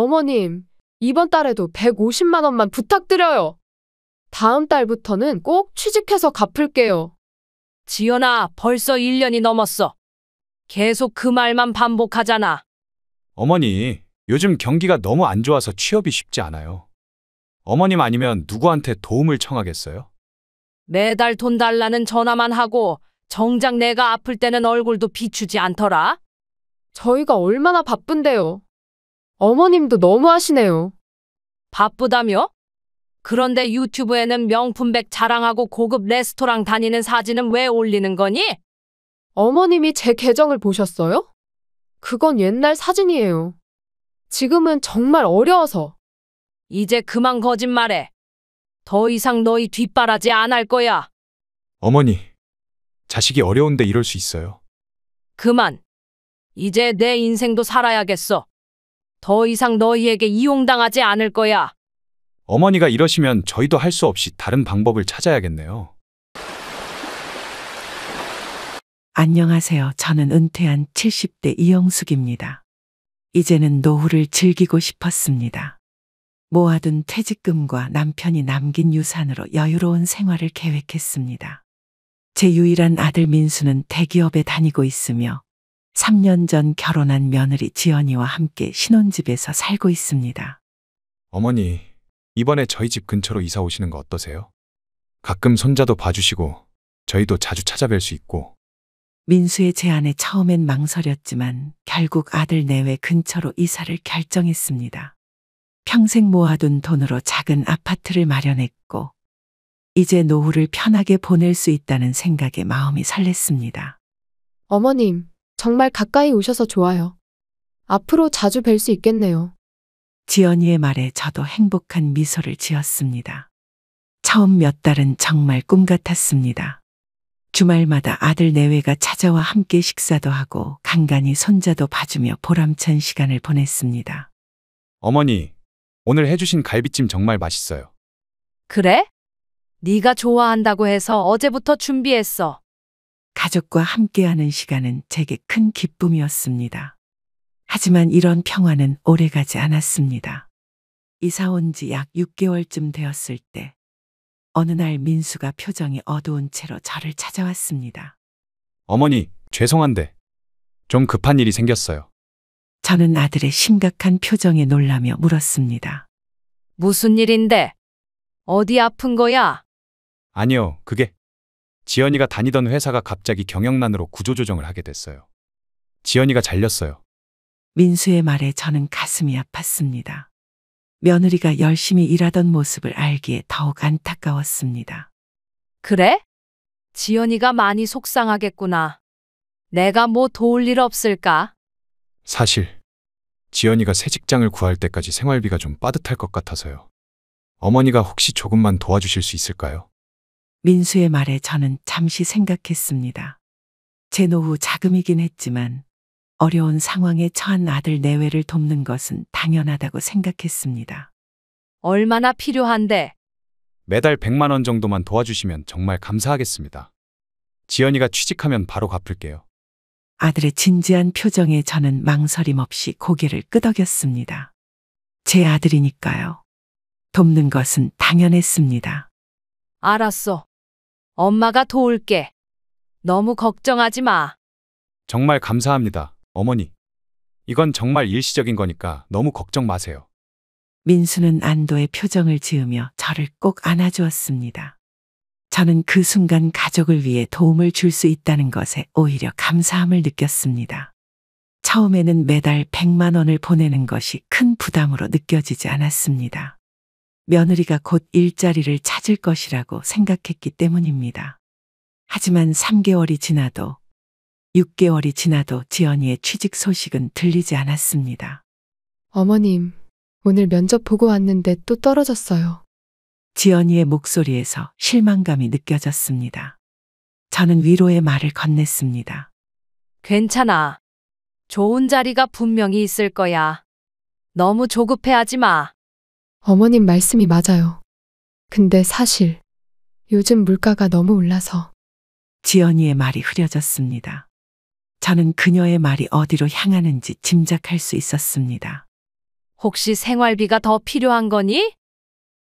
어머님, 이번 달에도 150만 원만 부탁드려요. 다음 달부터는 꼭 취직해서 갚을게요. 지연아, 벌써 1년이 넘었어. 계속 그 말만 반복하잖아. 어머니, 요즘 경기가 너무 안 좋아서 취업이 쉽지 않아요. 어머님 아니면 누구한테 도움을 청하겠어요? 매달 돈 달라는 전화만 하고 정작 내가 아플 때는 얼굴도 비추지 않더라. 저희가 얼마나 바쁜데요. 어머님도 너무 하시네요. 바쁘다며? 그런데 유튜브에는 명품백 자랑하고 고급 레스토랑 다니는 사진은 왜 올리는 거니? 어머님이 제 계정을 보셨어요? 그건 옛날 사진이에요. 지금은 정말 어려워서. 이제 그만 거짓말해. 더 이상 너희 뒷바라지 안 할 거야. 어머니, 자식이 어려운데 이럴 수 있어요. 그만. 이제 내 인생도 살아야겠어. 더 이상 너희에게 이용당하지 않을 거야. 어머니가 이러시면 저희도 할 수 없이 다른 방법을 찾아야겠네요. 안녕하세요. 저는 은퇴한 70대 이영숙입니다. 이제는 노후를 즐기고 싶었습니다. 모아둔 퇴직금과 남편이 남긴 유산으로 여유로운 생활을 계획했습니다. 제 유일한 아들 민수는 대기업에 다니고 있으며 3년 전 결혼한 며느리 지연이와 함께 신혼집에서 살고 있습니다. 어머니, 이번에 저희 집 근처로 이사 오시는 거 어떠세요? 가끔 손자도 봐주시고 저희도 자주 찾아뵐 수 있고. 민수의 제안에 처음엔 망설였지만 결국 아들 내외 근처로 이사를 결정했습니다. 평생 모아둔 돈으로 작은 아파트를 마련했고 이제 노후를 편하게 보낼 수 있다는 생각에 마음이 설렜습니다. 어머님, 정말 가까이 오셔서 좋아요. 앞으로 자주 뵐 수 있겠네요. 지연이의 말에 저도 행복한 미소를 지었습니다. 처음 몇 달은 정말 꿈 같았습니다. 주말마다 아들 내외가 찾아와 함께 식사도 하고 간간히 손자도 봐주며 보람찬 시간을 보냈습니다. 어머니, 오늘 해주신 갈비찜 정말 맛있어요. 그래? 네가 좋아한다고 해서 어제부터 준비했어. 가족과 함께하는 시간은 제게 큰 기쁨이었습니다. 하지만 이런 평화는 오래가지 않았습니다. 이사 온 지 약 6개월쯤 되었을 때 어느 날 민수가 표정이 어두운 채로 저를 찾아왔습니다. 어머니, 죄송한데 좀 급한 일이 생겼어요. 저는 아들의 심각한 표정에 놀라며 물었습니다. 무슨 일인데? 어디 아픈 거야? 아니요, 그게 지연이가 다니던 회사가 갑자기 경영난으로 구조조정을 하게 됐어요. 지연이가 잘렸어요. 민수의 말에 저는 가슴이 아팠습니다. 며느리가 열심히 일하던 모습을 알기에 더욱 안타까웠습니다. 그래? 지연이가 많이 속상하겠구나. 내가 뭐 도울 일 없을까? 사실 지연이가 새 직장을 구할 때까지 생활비가 좀 빠듯할 것 같아서요. 어머니가 혹시 조금만 도와주실 수 있을까요? 민수의 말에 저는 잠시 생각했습니다. 제 노후 자금이긴 했지만 어려운 상황에 처한 아들 내외를 돕는 것은 당연하다고 생각했습니다. 얼마나 필요한데? 매달 100만 원 정도만 도와주시면 정말 감사하겠습니다. 지연이가 취직하면 바로 갚을게요. 아들의 진지한 표정에 저는 망설임 없이 고개를 끄덕였습니다. 제 아들이니까요. 돕는 것은 당연했습니다. 알았어. 엄마가 도울게. 너무 걱정하지 마. 정말 감사합니다, 어머니. 이건 정말 일시적인 거니까 너무 걱정 마세요. 민수는 안도의 표정을 지으며 저를 꼭 안아주었습니다. 저는 그 순간 가족을 위해 도움을 줄 수 있다는 것에 오히려 감사함을 느꼈습니다. 처음에는 매달 100만 원을 보내는 것이 큰 부담으로 느껴지지 않았습니다. 며느리가 곧 일자리를 찾을 것이라고 생각했기 때문입니다. 하지만 3개월이 지나도 6개월이 지나도 지연이의 취직 소식은 들리지 않았습니다. 어머님, 오늘 면접 보고 왔는데 또 떨어졌어요. 지연이의 목소리에서 실망감이 느껴졌습니다. 저는 위로의 말을 건넸습니다. 괜찮아. 좋은 자리가 분명히 있을 거야. 너무 조급해하지 마. 어머님 말씀이 맞아요. 근데 사실 요즘 물가가 너무 올라서. 지연이의 말이 흐려졌습니다. 저는 그녀의 말이 어디로 향하는지 짐작할 수 있었습니다. 혹시 생활비가 더 필요한 거니?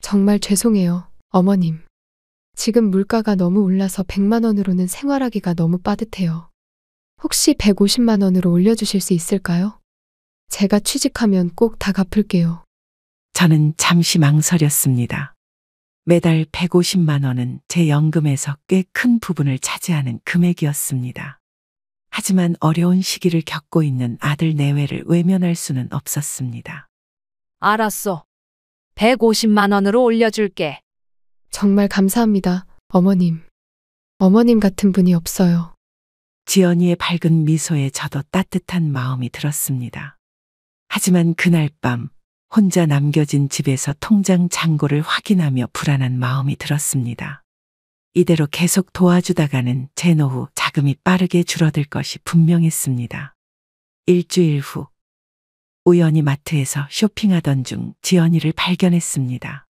정말 죄송해요, 어머님. 지금 물가가 너무 올라서 100만 원으로는 생활하기가 너무 빠듯해요. 혹시 150만 원으로 올려주실 수 있을까요? 제가 취직하면 꼭 다 갚을게요. 저는 잠시 망설였습니다. 매달 150만 원은 제 연금에서 꽤 큰 부분을 차지하는 금액이었습니다. 하지만 어려운 시기를 겪고 있는 아들 내외를 외면할 수는 없었습니다. 알았어. 150만 원으로 올려줄게. 정말 감사합니다, 어머님. 어머님 같은 분이 없어요. 지연이의 밝은 미소에 저도 따뜻한 마음이 들었습니다. 하지만 그날 밤 혼자 남겨진 집에서 통장 잔고를 확인하며 불안한 마음이 들었습니다. 이대로 계속 도와주다가는 제 노후 자금이 빠르게 줄어들 것이 분명했습니다. 일주일 후 우연히 마트에서 쇼핑하던 중 지연이를 발견했습니다.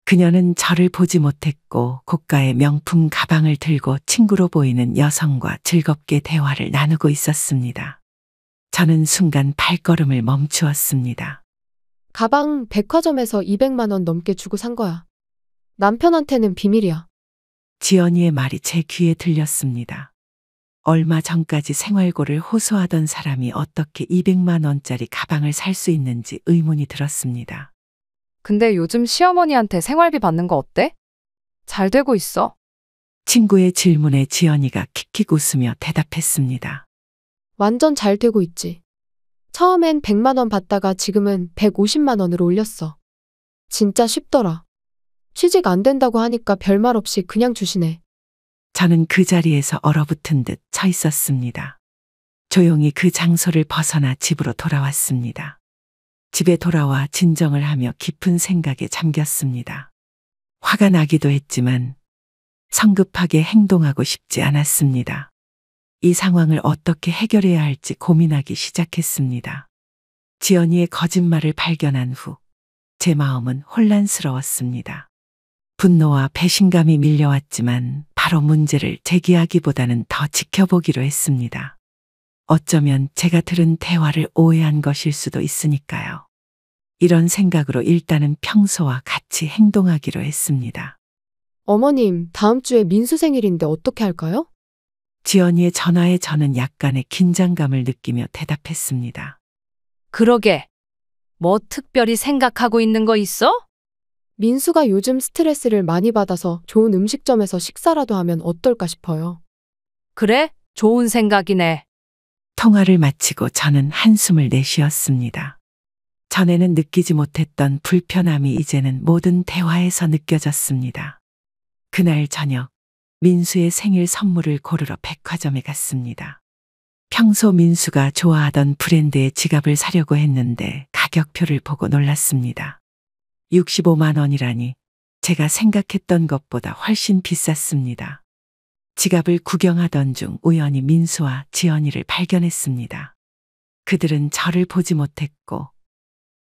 그녀는 저를 보지 못했고 고가의 명품 가방을 들고 친구로 보이는 여성과 즐겁게 대화를 나누고 있었습니다. 저는 순간 발걸음을 멈추었습니다. 가방 백화점에서 200만 원 넘게 주고 산 거야. 남편한테는 비밀이야. 지연이의 말이 제 귀에 들렸습니다. 얼마 전까지 생활고를 호소하던 사람이 어떻게 200만 원짜리 가방을 살 수 있는지 의문이 들었습니다. 근데 요즘 시어머니한테 생활비 받는 거 어때? 잘 되고 있어. 친구의 질문에 지연이가 킥킥 웃으며 대답했습니다. 완전 잘 되고 있지. 처음엔 100만 원 받다가 지금은 150만 원으로 올렸어. 진짜 쉽더라. 취직 안 된다고 하니까 별말 없이 그냥 주시네. 저는 그 자리에서 얼어붙은 듯 서 있었습니다. 조용히 그 장소를 벗어나 집으로 돌아왔습니다. 집에 돌아와 진정을 하며 깊은 생각에 잠겼습니다. 화가 나기도 했지만 성급하게 행동하고 싶지 않았습니다. 이 상황을 어떻게 해결해야 할지 고민하기 시작했습니다. 지연이의 거짓말을 발견한 후 제 마음은 혼란스러웠습니다. 분노와 배신감이 밀려왔지만 바로 문제를 제기하기보다는 더 지켜보기로 했습니다. 어쩌면 제가 들은 대화를 오해한 것일 수도 있으니까요. 이런 생각으로 일단은 평소와 같이 행동하기로 했습니다. 어머님, 다음 주에 민수 생일인데 어떻게 할까요? 지연이의 전화에 저는 약간의 긴장감을 느끼며 대답했습니다. 그러게. 뭐 특별히 생각하고 있는 거 있어? 민수가 요즘 스트레스를 많이 받아서 좋은 음식점에서 식사라도 하면 어떨까 싶어요. 그래? 좋은 생각이네. 통화를 마치고 저는 한숨을 내쉬었습니다. 전에는 느끼지 못했던 불편함이 이제는 모든 대화에서 느껴졌습니다. 그날 저녁 민수의 생일 선물을 고르러 백화점에 갔습니다. 평소 민수가 좋아하던 브랜드의 지갑을 사려고 했는데 가격표를 보고 놀랐습니다. 65만 원이라니 제가 생각했던 것보다 훨씬 비쌌습니다. 지갑을 구경하던 중 우연히 민수와 지연이를 발견했습니다. 그들은 저를 보지 못했고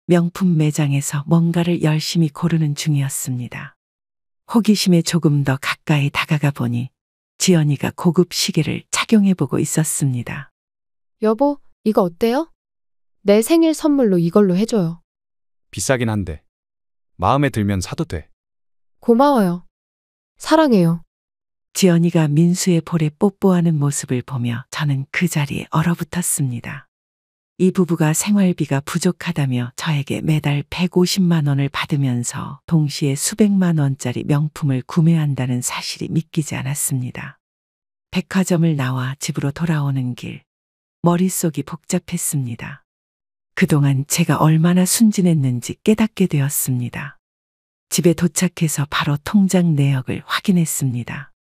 명품 매장에서 뭔가를 열심히 고르는 중이었습니다. 호기심에 조금 더 가까이 다가가 보니 지연이가 고급 시계를 착용해보고 있었습니다. 여보, 이거 어때요? 내 생일 선물로 이걸로 해줘요. 비싸긴 한데 마음에 들면 사도 돼. 고마워요. 사랑해요. 지연이가 민수의 볼에 뽀뽀하는 모습을 보며 저는 그 자리에 얼어붙었습니다. 이 부부가 생활비가 부족하다며 저에게 매달 150만 원을 받으면서 동시에 수백만 원짜리 명품을 구매한다는 사실이 믿기지 않았습니다. 백화점을 나와 집으로 돌아오는 길, 머릿속이 복잡했습니다. 그동안 제가 얼마나 순진했는지 깨닫게 되었습니다. 집에 도착해서 바로 통장 내역을 확인했습니다.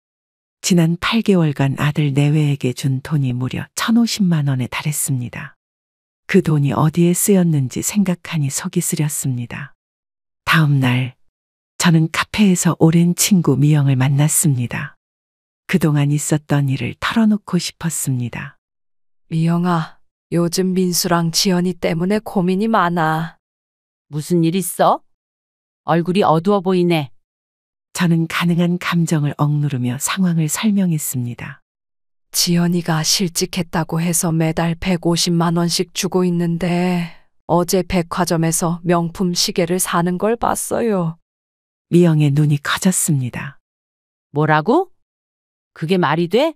지난 8개월간 아들 내외에게 준 돈이 무려 1,050만 원에 달했습니다. 그 돈이 어디에 쓰였는지 생각하니 속이 쓰렸습니다. 다음 날 저는 카페에서 오랜 친구 미영을 만났습니다. 그동안 있었던 일을 털어놓고 싶었습니다. 미영아, 요즘 민수랑 지연이 때문에 고민이 많아. 무슨 일 있어? 얼굴이 어두워 보이네. 저는 가능한 감정을 억누르며 상황을 설명했습니다. 지연이가 실직했다고 해서 매달 150만 원씩 주고 있는데 어제 백화점에서 명품 시계를 사는 걸 봤어요. 미영의 눈이 커졌습니다. 뭐라고? 그게 말이 돼?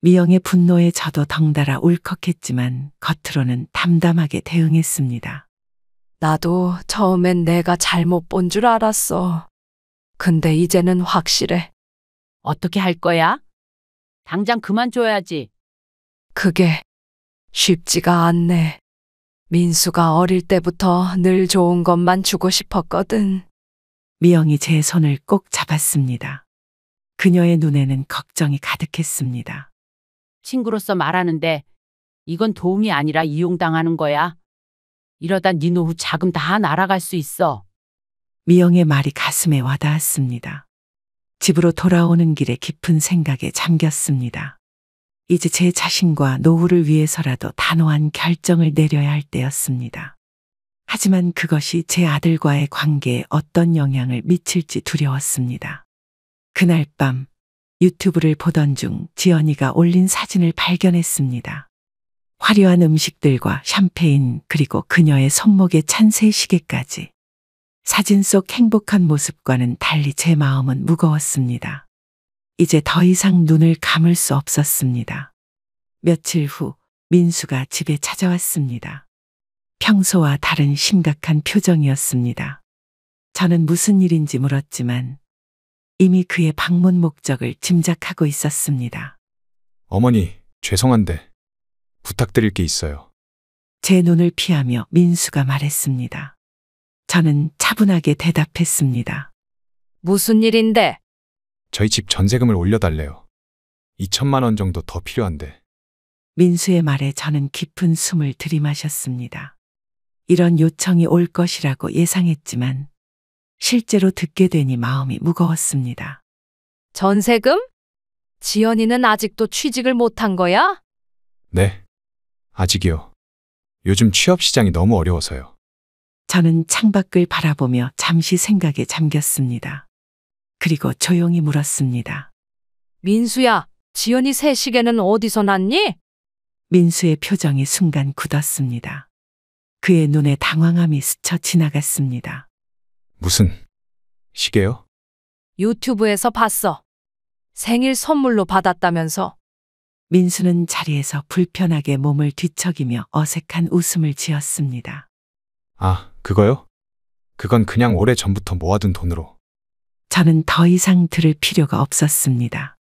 미영의 분노에 저도 덩달아 울컥했지만 겉으로는 담담하게 대응했습니다. 나도 처음엔 내가 잘못 본 줄 알았어. 근데 이제는 확실해. 어떻게 할 거야? 당장 그만 줘야지. 그게 쉽지가 않네. 민수가 어릴 때부터 늘 좋은 것만 주고 싶었거든. 미영이 제 손을 꼭 잡았습니다. 그녀의 눈에는 걱정이 가득했습니다. 친구로서 말하는데 이건 도움이 아니라 이용당하는 거야. 이러다 네 노후 자금 다 날아갈 수 있어. 미영의 말이 가슴에 와닿았습니다. 집으로 돌아오는 길에 깊은 생각에 잠겼습니다. 이제 제 자신과 노후를 위해서라도 단호한 결정을 내려야 할 때였습니다. 하지만 그것이 제 아들과의 관계에 어떤 영향을 미칠지 두려웠습니다. 그날 밤 유튜브를 보던 중 지연이가 올린 사진을 발견했습니다. 화려한 음식들과 샴페인 그리고 그녀의 손목에 찬 새 시계까지. 사진 속 행복한 모습과는 달리 제 마음은 무거웠습니다. 이제 더 이상 눈을 감을 수 없었습니다. 며칠 후 민수가 집에 찾아왔습니다. 평소와 다른 심각한 표정이었습니다. 저는 무슨 일인지 물었지만 이미 그의 방문 목적을 짐작하고 있었습니다. 어머니, 죄송한데 부탁드릴 게 있어요. 제 눈을 피하며 민수가 말했습니다. 저는 차분하게 대답했습니다. 무슨 일인데? 저희 집 전세금을 올려달래요. 2천만 원 정도 더 필요한데. 민수의 말에 저는 깊은 숨을 들이마셨습니다. 이런 요청이 올 것이라고 예상했지만 실제로 듣게 되니 마음이 무거웠습니다. 전세금? 지연이는 아직도 취직을 못한 거야? 네, 아직이요. 요즘 취업 시장이 너무 어려워서요. 저는 창밖을 바라보며 잠시 생각에 잠겼습니다. 그리고 조용히 물었습니다. 민수야, 지연이 새 시계는 어디서 났니? 민수의 표정이 순간 굳었습니다. 그의 눈에 당황함이 스쳐 지나갔습니다. 무슨 시계요? 유튜브에서 봤어. 생일 선물로 받았다면서. 민수는 자리에서 불편하게 몸을 뒤척이며 어색한 웃음을 지었습니다. 아, 그거요? 그건 그냥 오래 전부터 모아둔 돈으로. 저는 더 이상 들을 필요가 없었습니다.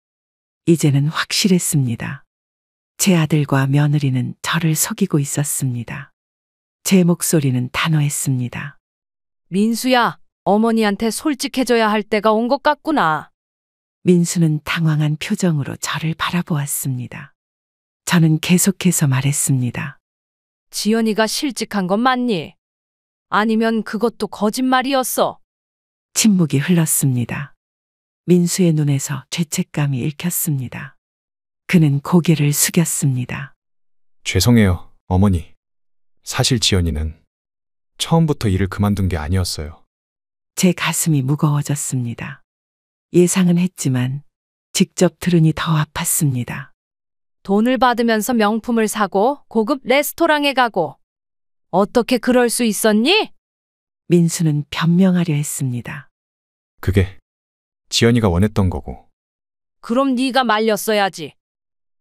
이제는 확실했습니다. 제 아들과 며느리는 저를 속이고 있었습니다. 제 목소리는 단호했습니다. 민수야, 어머니한테 솔직해져야 할 때가 온 것 같구나. 민수는 당황한 표정으로 저를 바라보았습니다. 저는 계속해서 말했습니다. 지연이가 실직한 건 맞니? 아니면 그것도 거짓말이었어? 침묵이 흘렀습니다. 민수의 눈에서 죄책감이 읽혔습니다. 그는 고개를 숙였습니다. 죄송해요, 어머니. 사실 지연이는 처음부터 일을 그만둔 게 아니었어요. 제 가슴이 무거워졌습니다. 예상은 했지만 직접 들으니 더 아팠습니다. 돈을 받으면서 명품을 사고 고급 레스토랑에 가고. 어떻게 그럴 수 있었니? 민수는 변명하려 했습니다. 그게 지연이가 원했던 거고. 그럼 네가 말렸어야지.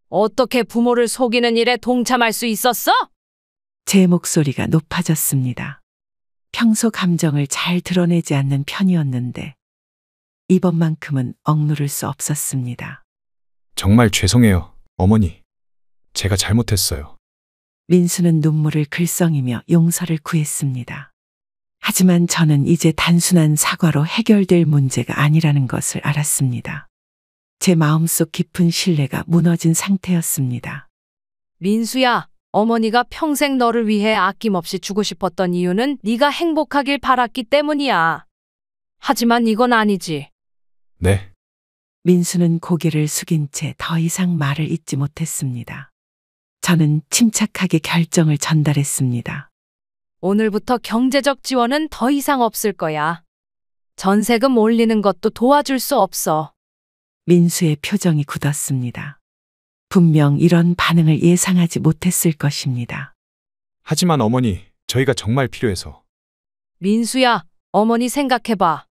어떻게 부모를 속이는 일에 동참할 수 있었어? 제 목소리가 높아졌습니다. 평소 감정을 잘 드러내지 않는 편이었는데 이번만큼은 억누를 수 없었습니다. 정말 죄송해요, 어머니. 제가 잘못했어요. 민수는 눈물을 글썽이며 용서를 구했습니다. 하지만 저는 이제 단순한 사과로 해결될 문제가 아니라는 것을 알았습니다. 제 마음속 깊은 신뢰가 무너진 상태였습니다. 민수야, 어머니가 평생 너를 위해 아낌없이 주고 싶었던 이유는 네가 행복하길 바랐기 때문이야. 하지만 이건 아니지. 네, 민수는 고개를 숙인 채 더 이상 말을 잇지 못했습니다. 저는 침착하게 결정을 전달했습니다. 오늘부터 경제적 지원은 더 이상 없을 거야. 전세금 올리는 것도 도와줄 수 없어. 민수의 표정이 굳었습니다. 분명 이런 반응을 예상하지 못했을 것입니다. 하지만 어머니, 저희가 정말 필요해서. 민수야, 어머니 생각해봐.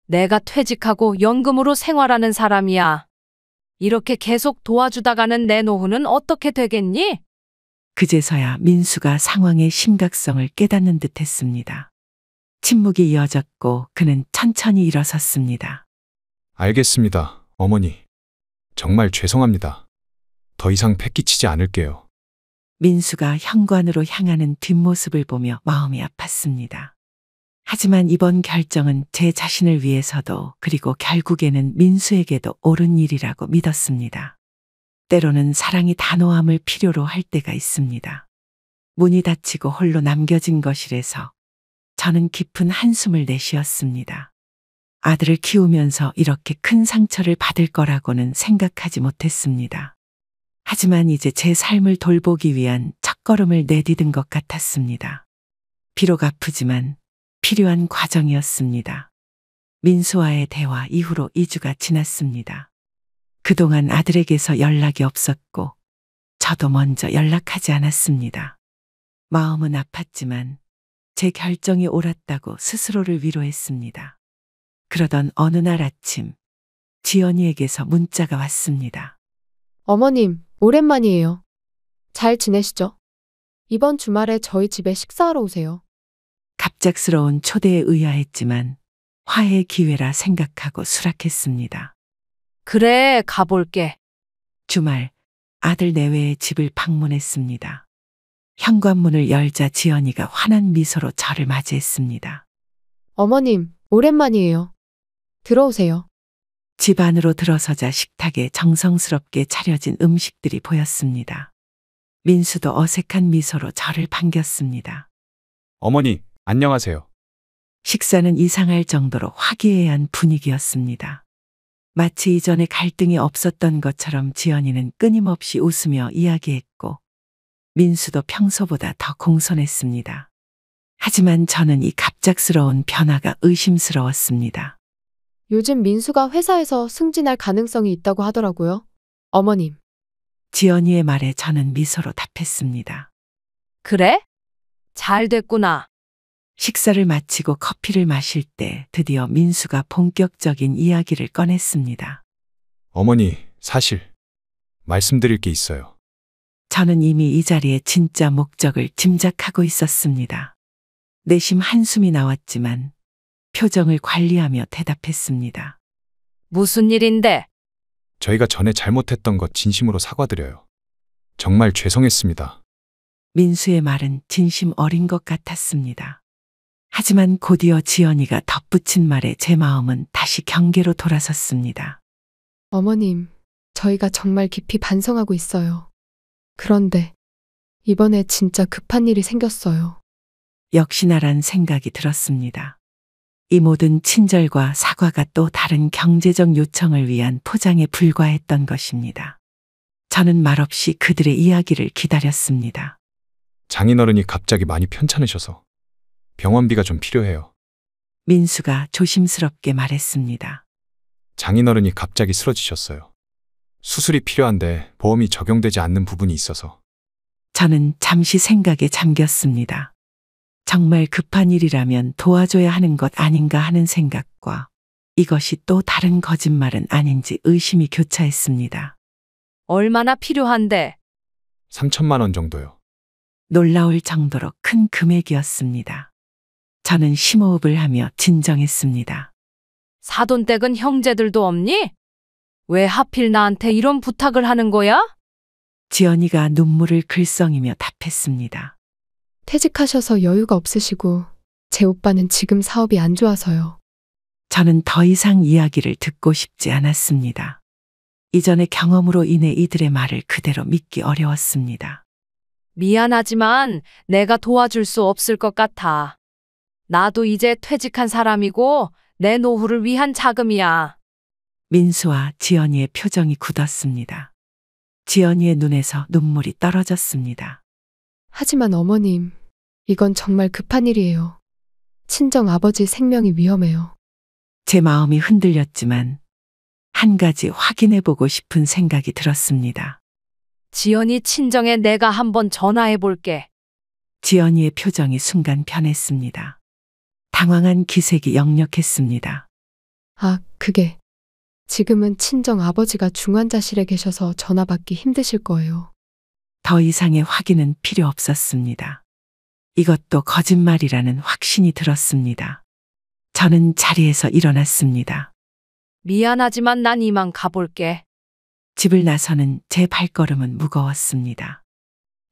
내가 퇴직하고 연금으로 생활하는 사람이야. 이렇게 계속 도와주다가는 내 노후는 어떻게 되겠니? 그제서야 민수가 상황의 심각성을 깨닫는 듯 했습니다. 침묵이 이어졌고 그는 천천히 일어섰습니다. 알겠습니다, 어머니. 정말 죄송합니다. 더 이상 패기치지 않을게요. 민수가 현관으로 향하는 뒷모습을 보며 마음이 아팠습니다. 하지만 이번 결정은 제 자신을 위해서도 그리고 결국에는 민수에게도 옳은 일이라고 믿었습니다. 때로는 사랑이 단호함을 필요로 할 때가 있습니다. 문이 닫히고 홀로 남겨진 거실에서 저는 깊은 한숨을 내쉬었습니다. 아들을 키우면서 이렇게 큰 상처를 받을 거라고는 생각하지 못했습니다. 하지만 이제 제 삶을 돌보기 위한 첫걸음을 내디딘 것 같았습니다. 비록 아프지만 필요한 과정이었습니다. 민수와의 대화 이후로 2주가 지났습니다. 그동안 아들에게서 연락이 없었고 저도 먼저 연락하지 않았습니다. 마음은 아팠지만 제 결정이 옳았다고 스스로를 위로했습니다. 그러던 어느 날 아침 지연이에게서 문자가 왔습니다. 어머님, 오랜만이에요. 잘 지내시죠? 이번 주말에 저희 집에 식사하러 오세요. 갑작스러운 초대에 의아했지만 화해의 기회라 생각하고 수락했습니다. 그래, 가볼게. 주말 아들 내외의 집을 방문했습니다. 현관문을 열자 지연이가 환한 미소로 저를 맞이했습니다. 어머님, 오랜만이에요. 들어오세요. 집 안으로 들어서자 식탁에 정성스럽게 차려진 음식들이 보였습니다. 민수도 어색한 미소로 저를 반겼습니다. 어머니, 안녕하세요. 식사는 이상할 정도로 화기애애한 분위기였습니다. 마치 이전에 갈등이 없었던 것처럼 지연이는 끊임없이 웃으며 이야기했고 민수도 평소보다 더 공손했습니다. 하지만 저는 이 갑작스러운 변화가 의심스러웠습니다. 요즘 민수가 회사에서 승진할 가능성이 있다고 하더라고요. 어머님. 지연이의 말에 저는 미소로 답했습니다. 그래? 잘 됐구나. 식사를 마치고 커피를 마실 때 드디어 민수가 본격적인 이야기를 꺼냈습니다. 어머니, 사실 말씀드릴 게 있어요. 저는 이미 이 자리에 진짜 목적을 짐작하고 있었습니다. 내심 한숨이 나왔지만 표정을 관리하며 대답했습니다. 무슨 일인데? 저희가 전에 잘못했던 것 진심으로 사과드려요. 정말 죄송했습니다. 민수의 말은 진심 어린 것 같았습니다. 하지만 곧이어 지연이가 덧붙인 말에 제 마음은 다시 경계로 돌아섰습니다. 어머님, 저희가 정말 깊이 반성하고 있어요. 그런데 이번에 진짜 급한 일이 생겼어요. 역시나란 생각이 들었습니다. 이 모든 친절과 사과가 또 다른 경제적 요청을 위한 포장에 불과했던 것입니다. 저는 말없이 그들의 이야기를 기다렸습니다. 장인어른이 갑자기 많이 편찮으셔서 병원비가 좀 필요해요. 민수가 조심스럽게 말했습니다. 장인어른이 갑자기 쓰러지셨어요. 수술이 필요한데 보험이 적용되지 않는 부분이 있어서. 저는 잠시 생각에 잠겼습니다. 정말 급한 일이라면 도와줘야 하는 것 아닌가 하는 생각과 이것이 또 다른 거짓말은 아닌지 의심이 교차했습니다. 얼마나 필요한데? 3천만 원 정도요. 놀라울 정도로 큰 금액이었습니다. 저는 심호흡을 하며 진정했습니다. 사돈댁은 형제들도 없니? 왜 하필 나한테 이런 부탁을 하는 거야? 지연이가 눈물을 글썽이며 답했습니다. 퇴직하셔서 여유가 없으시고 제 오빠는 지금 사업이 안 좋아서요. 저는 더 이상 이야기를 듣고 싶지 않았습니다. 이전의 경험으로 인해 이들의 말을 그대로 믿기 어려웠습니다. 미안하지만 내가 도와줄 수 없을 것 같아. 나도 이제 퇴직한 사람이고 내 노후를 위한 자금이야. 민수와 지연이의 표정이 굳었습니다. 지연이의 눈에서 눈물이 떨어졌습니다. 하지만 어머님, 이건 정말 급한 일이에요. 친정 아버지 생명이 위험해요. 제 마음이 흔들렸지만 한 가지 확인해보고 싶은 생각이 들었습니다. 지연이 친정에 내가 한번 전화해 볼게. 지연이의 표정이 순간 변했습니다. 당황한 기색이 역력했습니다. 아, 그게. 지금은 친정 아버지가 중환자실에 계셔서 전화 받기 힘드실 거예요. 더 이상의 확인은 필요 없었습니다. 이것도 거짓말이라는 확신이 들었습니다. 저는 자리에서 일어났습니다. 미안하지만 난 이만 가볼게. 집을 나서는 제 발걸음은 무거웠습니다.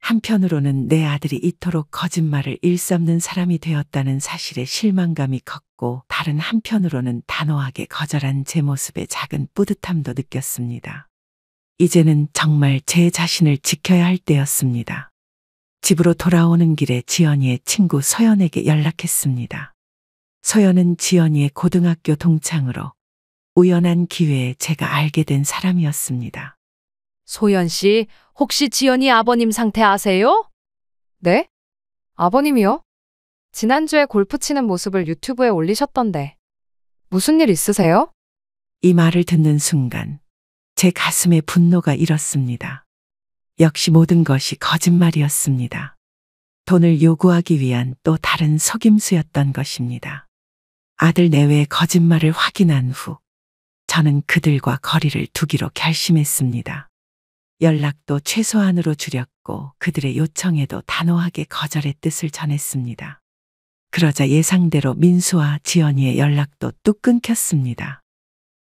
한편으로는 내 아들이 이토록 거짓말을 일삼는 사람이 되었다는 사실에 실망감이 컸고, 다른 한편으로는 단호하게 거절한 제 모습에 작은 뿌듯함도 느꼈습니다. 이제는 정말 제 자신을 지켜야 할 때였습니다. 집으로 돌아오는 길에 지연이의 친구 소연에게 연락했습니다. 소연은 지연이의 고등학교 동창으로 우연한 기회에 제가 알게 된 사람이었습니다. 소연 씨, 혹시 지연이 아버님 상태 아세요? 네? 아버님이요? 지난주에 골프 치는 모습을 유튜브에 올리셨던데. 무슨 일 있으세요? 이 말을 듣는 순간 제 가슴에 분노가 일었습니다. 역시 모든 것이 거짓말이었습니다. 돈을 요구하기 위한 또 다른 속임수였던 것입니다. 아들 내외의 거짓말을 확인한 후 저는 그들과 거리를 두기로 결심했습니다. 연락도 최소한으로 줄였고 그들의 요청에도 단호하게 거절의 뜻을 전했습니다. 그러자 예상대로 민수와 지연이의 연락도 뚝 끊겼습니다.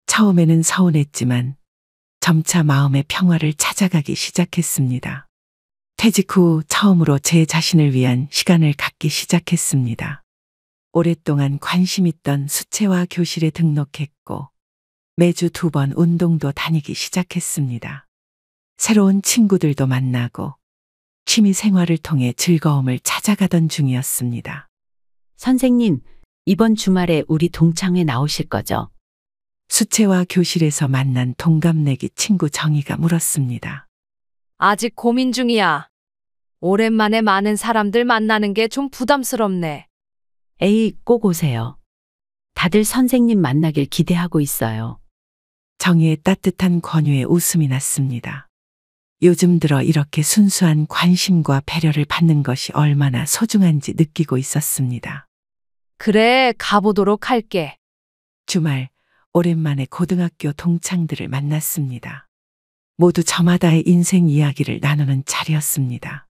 처음에는 서운했지만 점차 마음의 평화를 찾아가기 시작했습니다. 퇴직 후 처음으로 제 자신을 위한 시간을 갖기 시작했습니다. 오랫동안 관심 있던 수채화 교실에 등록했고 매주 2번 운동도 다니기 시작했습니다. 새로운 친구들도 만나고 취미 생활을 통해 즐거움을 찾아가던 중이었습니다. 선생님, 이번 주말에 우리 동창회 나오실 거죠? 수채화 교실에서 만난 동갑내기 친구 정희가 물었습니다. 아직 고민 중이야. 오랜만에 많은 사람들 만나는 게 좀 부담스럽네. 에이, 꼭 오세요. 다들 선생님 만나길 기대하고 있어요. 정희의 따뜻한 권유에 웃음이 났습니다. 요즘 들어 이렇게 순수한 관심과 배려를 받는 것이 얼마나 소중한지 느끼고 있었습니다. 그래, 가보도록 할게. 주말 오랜만에 고등학교 동창들을 만났습니다. 모두 저마다의 인생 이야기를 나누는 자리였습니다.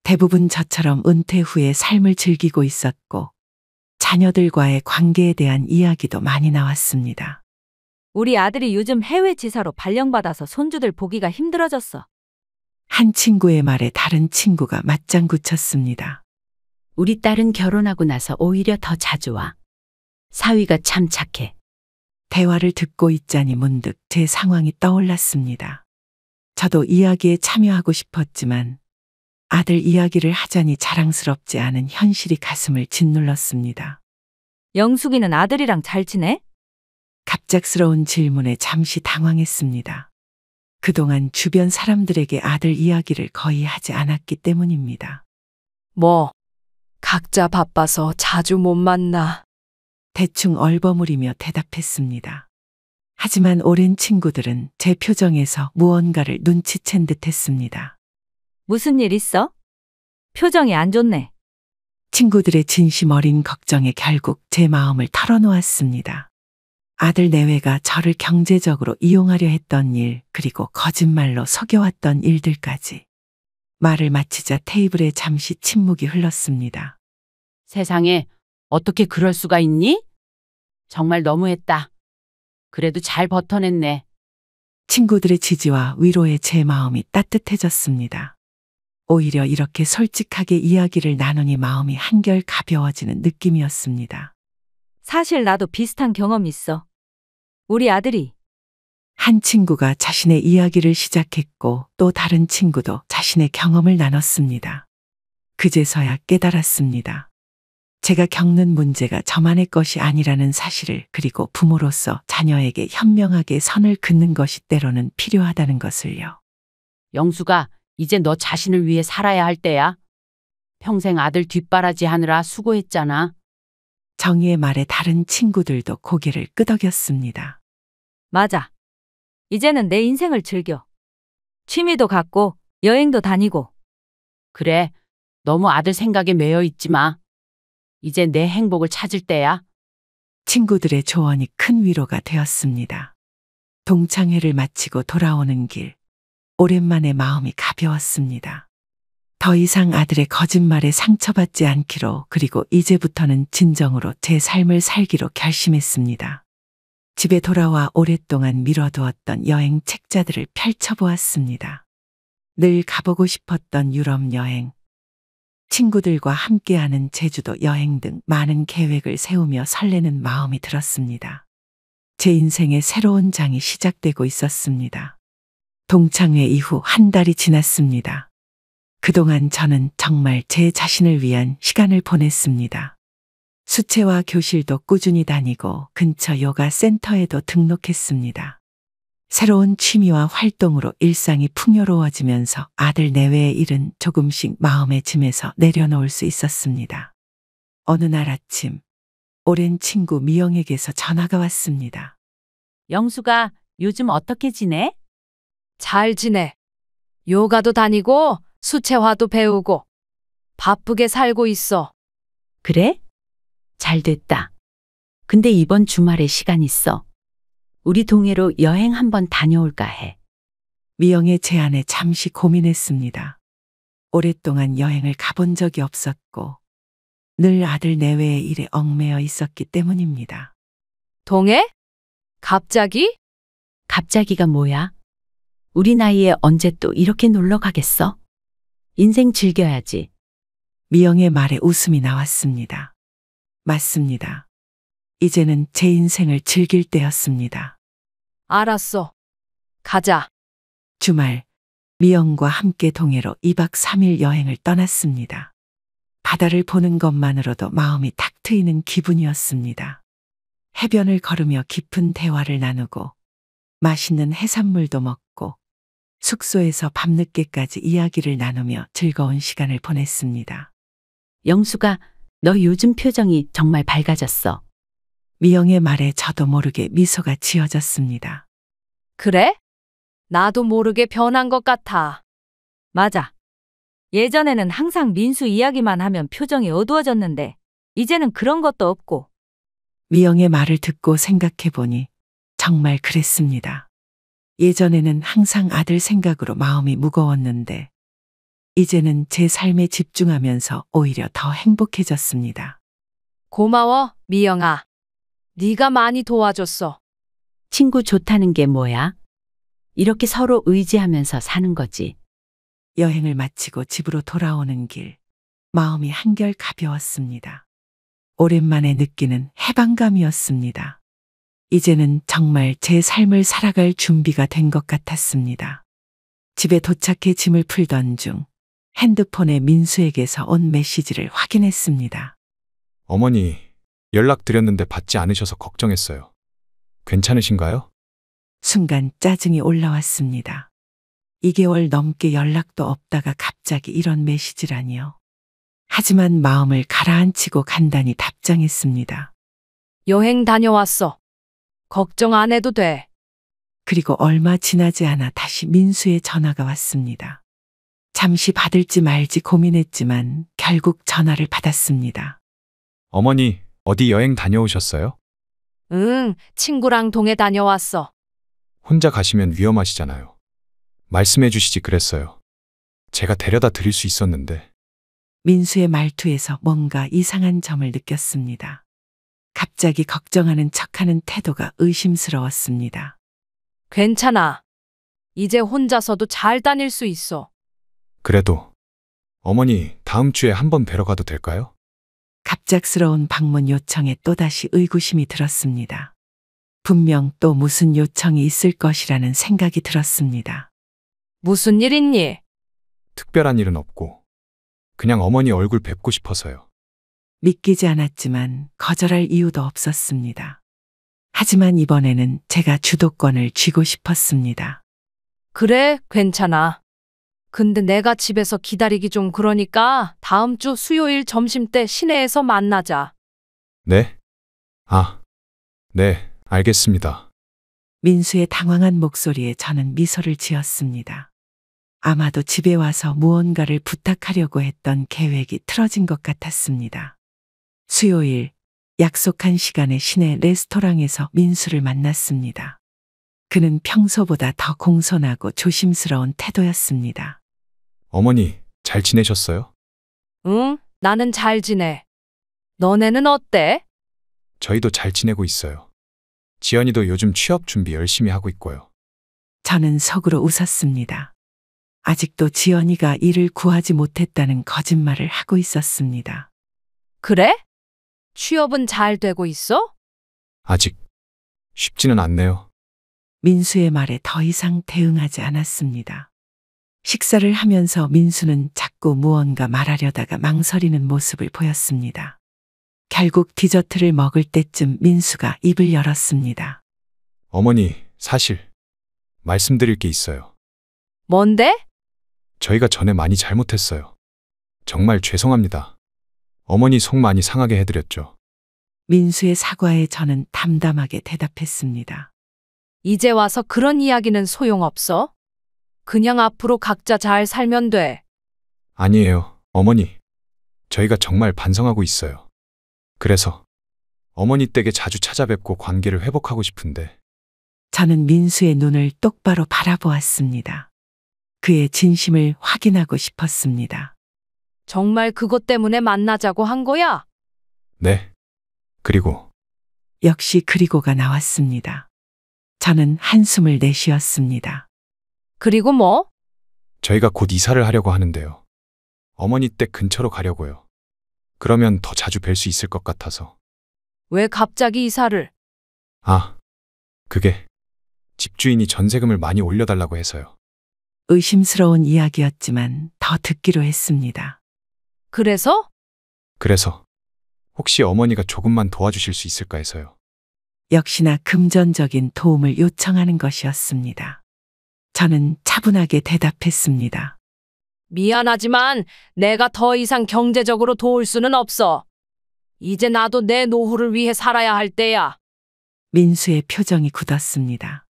대부분 저처럼 은퇴 후에 삶을 즐기고 있었고 자녀들과의 관계에 대한 이야기도 많이 나왔습니다. 우리 아들이 요즘 해외 지사로 발령받아서 손주들 보기가 힘들어졌어. 한 친구의 말에 다른 친구가 맞장구 쳤습니다. 우리 딸은 결혼하고 나서 오히려 더 자주 와. 사위가 참 착해. 대화를 듣고 있자니 문득 제 상황이 떠올랐습니다. 저도 이야기에 참여하고 싶었지만 아들 이야기를 하자니 자랑스럽지 않은 현실이 가슴을 짓눌렀습니다. 영숙이는 아들이랑 잘 지내? 갑작스러운 질문에 잠시 당황했습니다. 그동안 주변 사람들에게 아들 이야기를 거의 하지 않았기 때문입니다. 뭐, 각자 바빠서 자주 못 만나. 대충 얼버무리며 대답했습니다. 하지만 오랜 친구들은 제 표정에서 무언가를 눈치챈 듯했습니다. 무슨 일 있어? 표정이 안 좋네. 친구들의 진심 어린 걱정에 결국 제 마음을 털어놓았습니다. 아들 내외가 저를 경제적으로 이용하려 했던 일, 그리고 거짓말로 속여왔던 일들까지. 말을 마치자 테이블에 잠시 침묵이 흘렀습니다. 세상에 어떻게 그럴 수가 있니? 정말 너무했다. 그래도 잘 버텨냈네. 친구들의 지지와 위로에 제 마음이 따뜻해졌습니다. 오히려 이렇게 솔직하게 이야기를 나누니 마음이 한결 가벼워지는 느낌이었습니다. 사실 나도 비슷한 경험 있어. 우리 아들이 한 친구가 자신의 이야기를 시작했고 또 다른 친구도 자신의 경험을 나눴습니다. 그제서야 깨달았습니다. 제가 겪는 문제가 저만의 것이 아니라는 사실을, 그리고 부모로서 자녀에게 현명하게 선을 긋는 것이 때로는 필요하다는 것을요. 영수가 이제 너 자신을 위해 살아야 할 때야. 평생 아들 뒷바라지 하느라 수고했잖아. 정희의 말에 다른 친구들도 고개를 끄덕였습니다. 맞아. 이제는 내 인생을 즐겨. 취미도 갖고 여행도 다니고. 그래, 너무 아들 생각에 매여 있지 마. 이제 내 행복을 찾을 때야. 친구들의 조언이 큰 위로가 되었습니다. 동창회를 마치고 돌아오는 길, 오랜만에 마음이 가벼웠습니다. 더 이상 아들의 거짓말에 상처받지 않기로, 그리고 이제부터는 진정으로 제 삶을 살기로 결심했습니다. 집에 돌아와 오랫동안 미뤄두었던 여행 책자들을 펼쳐보았습니다. 늘 가보고 싶었던 유럽 여행, 친구들과 함께하는 제주도 여행 등 많은 계획을 세우며 설레는 마음이 들었습니다. 제 인생의 새로운 장이 시작되고 있었습니다. 동창회 이후 한 달이 지났습니다. 그동안 저는 정말 제 자신을 위한 시간을 보냈습니다. 수채화 교실도 꾸준히 다니고 근처 요가 센터에도 등록했습니다. 새로운 취미와 활동으로 일상이 풍요로워지면서 아들 내외의 일은 조금씩 마음의 짐에서 내려놓을 수 있었습니다. 어느 날 아침, 오랜 친구 미영에게서 전화가 왔습니다. 영수가 요즘 어떻게 지내? 잘 지내. 요가도 다니고 수채화도 배우고 바쁘게 살고 있어. 그래? 잘 됐다. 근데 이번 주말에 시간 있어. 우리 동해로 여행 한번 다녀올까 해. 미영의 제안에 잠시 고민했습니다. 오랫동안 여행을 가본 적이 없었고 늘 아들 내외의 일에 얽매여 있었기 때문입니다. 동해? 갑자기? 갑자기가 뭐야? 우리 나이에 언제 또 이렇게 놀러 가겠어? 인생 즐겨야지. 미영의 말에 웃음이 나왔습니다. 맞습니다. 이제는 제 인생을 즐길 때였습니다. 알았어. 가자. 주말, 미영과 함께 동해로 2박 3일 여행을 떠났습니다. 바다를 보는 것만으로도 마음이 탁 트이는 기분이었습니다. 해변을 걸으며 깊은 대화를 나누고 맛있는 해산물도 먹고 숙소에서 밤늦게까지 이야기를 나누며 즐거운 시간을 보냈습니다. 영수가 너 요즘 표정이 정말 밝아졌어. 미영의 말에 저도 모르게 미소가 지어졌습니다. 그래? 나도 모르게 변한 것 같아. 맞아. 예전에는 항상 민수 이야기만 하면 표정이 어두워졌는데 이제는 그런 것도 없고. 미영의 말을 듣고 생각해보니 정말 그랬습니다. 예전에는 항상 아들 생각으로 마음이 무거웠는데 이제는 제 삶에 집중하면서 오히려 더 행복해졌습니다. 고마워, 미영아. 네가 많이 도와줬어. 친구 좋다는 게 뭐야? 이렇게 서로 의지하면서 사는 거지. 여행을 마치고 집으로 돌아오는 길, 마음이 한결 가벼웠습니다. 오랜만에 느끼는 해방감이었습니다. 이제는 정말 제 삶을 살아갈 준비가 된 것 같았습니다. 집에 도착해 짐을 풀던 중 핸드폰에 민수에게서 온 메시지를 확인했습니다. 어머니, 연락드렸는데 받지 않으셔서 걱정했어요. 괜찮으신가요? 순간 짜증이 올라왔습니다. 2개월 넘게 연락도 없다가 갑자기 이런 메시지라니요. 하지만 마음을 가라앉히고 간단히 답장했습니다. 여행 다녀왔어. 걱정 안 해도 돼. 그리고 얼마 지나지 않아 다시 민수의 전화가 왔습니다. 잠시 받을지 말지 고민했지만 결국 전화를 받았습니다. 어머니, 어디 여행 다녀오셨어요? 응, 친구랑 동해 다녀왔어. 혼자 가시면 위험하시잖아요. 말씀해 주시지 그랬어요. 제가 데려다 드릴 수 있었는데. 민수의 말투에서 뭔가 이상한 점을 느꼈습니다. 갑자기 걱정하는 척하는 태도가 의심스러웠습니다. 괜찮아. 이제 혼자서도 잘 다닐 수 있어. 그래도 어머니, 다음 주에 한번 뵈러 가도 될까요? 갑작스러운 방문 요청에 또다시 의구심이 들었습니다. 분명 또 무슨 요청이 있을 것이라는 생각이 들었습니다. 무슨 일 있니? 특별한 일은 없고 그냥 어머니 얼굴 뵙고 싶어서요. 믿기지 않았지만 거절할 이유도 없었습니다. 하지만 이번에는 제가 주도권을 쥐고 싶었습니다. 그래, 괜찮아. 근데 내가 집에서 기다리기 좀 그러니까 다음 주 수요일 점심때 시내에서 만나자. 네? 네, 알겠습니다. 민수의 당황한 목소리에 저는 미소를 지었습니다. 아마도 집에 와서 무언가를 부탁하려고 했던 계획이 틀어진 것 같았습니다. 수요일, 약속한 시간에 시내 레스토랑에서 민수를 만났습니다. 그는 평소보다 더 공손하고 조심스러운 태도였습니다. 어머니, 잘 지내셨어요? 응, 나는 잘 지내. 너네는 어때? 저희도 잘 지내고 있어요. 지연이도 요즘 취업 준비 열심히 하고 있고요. 저는 속으로 웃었습니다. 아직도 지연이가 일을 구하지 못했다는 거짓말을 하고 있었습니다. 그래? 취업은 잘 되고 있어? 아직 쉽지는 않네요. 민수의 말에 더 이상 대응하지 않았습니다. 식사를 하면서 민수는 자꾸 무언가 말하려다가 망설이는 모습을 보였습니다. 결국 디저트를 먹을 때쯤 민수가 입을 열었습니다. 어머니, 사실 말씀드릴 게 있어요. 뭔데? 저희가 전에 많이 잘못했어요. 정말 죄송합니다. 어머니 속 많이 상하게 해드렸죠. 민수의 사과에 저는 담담하게 대답했습니다. 이제 와서 그런 이야기는 소용없어. 그냥 앞으로 각자 잘 살면 돼. 아니에요, 어머니. 저희가 정말 반성하고 있어요. 그래서 어머니 댁에 자주 찾아뵙고 관계를 회복하고 싶은데 저는 민수의 눈을 똑바로 바라보았습니다. 그의 진심을 확인하고 싶었습니다. 정말 그것 때문에 만나자고 한 거야? 네. 그리고 역시 그리고가 나왔습니다. 저는 한숨을 내쉬었습니다. 그리고 뭐? 저희가 곧 이사를 하려고 하는데요. 어머니 댁 근처로 가려고요. 그러면 더 자주 뵐 수 있을 것 같아서. 왜 갑자기 이사를? 아, 그게 집주인이 전세금을 많이 올려달라고 해서요. 의심스러운 이야기였지만 더 듣기로 했습니다. 그래서? 그래서 혹시 어머니가 조금만 도와주실 수 있을까 해서요. 역시나 금전적인 도움을 요청하는 것이었습니다. 저는 차분하게 대답했습니다. 미안하지만 내가 더 이상 경제적으로 도울 수는 없어. 이제 나도 내 노후를 위해 살아야 할 때야. 민수의 표정이 굳었습니다.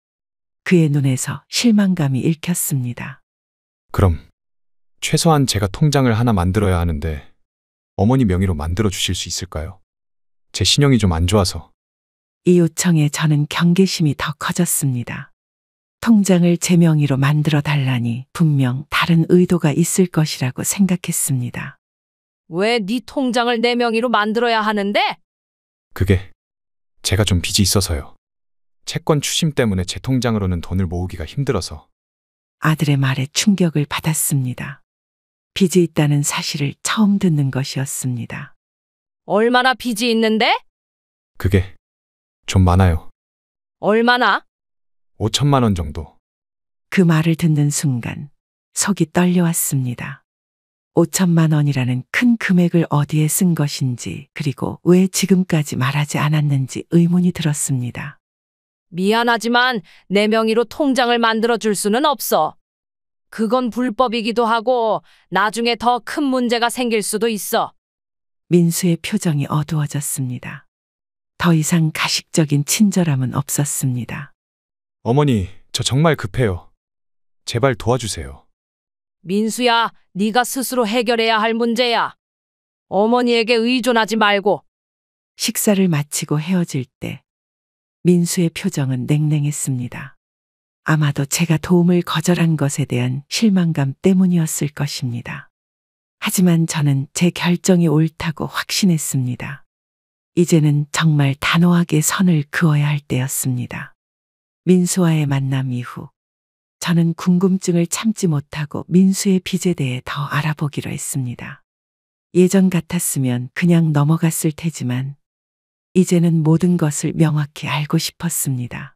그의 눈에서 실망감이 읽혔습니다. 그럼 최소한 제가 통장을 하나 만들어야 하는데 어머니 명의로 만들어 주실 수 있을까요? 제 신용이 좀 안 좋아서. 이 요청에 저는 경계심이 더 커졌습니다. 통장을 제 명의로 만들어 달라니 분명 다른 의도가 있을 것이라고 생각했습니다. 왜 네 통장을 내 명의로 만들어야 하는데? 그게 제가 좀 빚이 있어서요. 채권 추심 때문에 제 통장으로는 돈을 모으기가 힘들어서. 아들의 말에 충격을 받았습니다. 빚이 있다는 사실을 처음 듣는 것이었습니다. 얼마나 빚이 있는데? 그게 좀 많아요. 얼마나? 5천만 원 정도. 그 말을 듣는 순간 속이 떨려왔습니다. 5천만 원이라는 큰 금액을 어디에 쓴 것인지 그리고 왜 지금까지 말하지 않았는지 의문이 들었습니다. 미안하지만 내 명의로 통장을 만들어 줄 수는 없어. 그건 불법이기도 하고 나중에 더 큰 문제가 생길 수도 있어. 민수의 표정이 어두워졌습니다. 더 이상 가식적인 친절함은 없었습니다. 어머니, 저 정말 급해요. 제발 도와주세요. 민수야, 네가 스스로 해결해야 할 문제야. 어머니에게 의존하지 말고. 식사를 마치고 헤어질 때 민수의 표정은 냉랭했습니다. 아마도 제가 도움을 거절한 것에 대한 실망감 때문이었을 것입니다. 하지만 저는 제 결정이 옳다고 확신했습니다. 이제는 정말 단호하게 선을 그어야 할 때였습니다. 민수와의 만남 이후 저는 궁금증을 참지 못하고 민수의 빚에 대해 더 알아보기로 했습니다. 예전 같았으면 그냥 넘어갔을 테지만 이제는 모든 것을 명확히 알고 싶었습니다.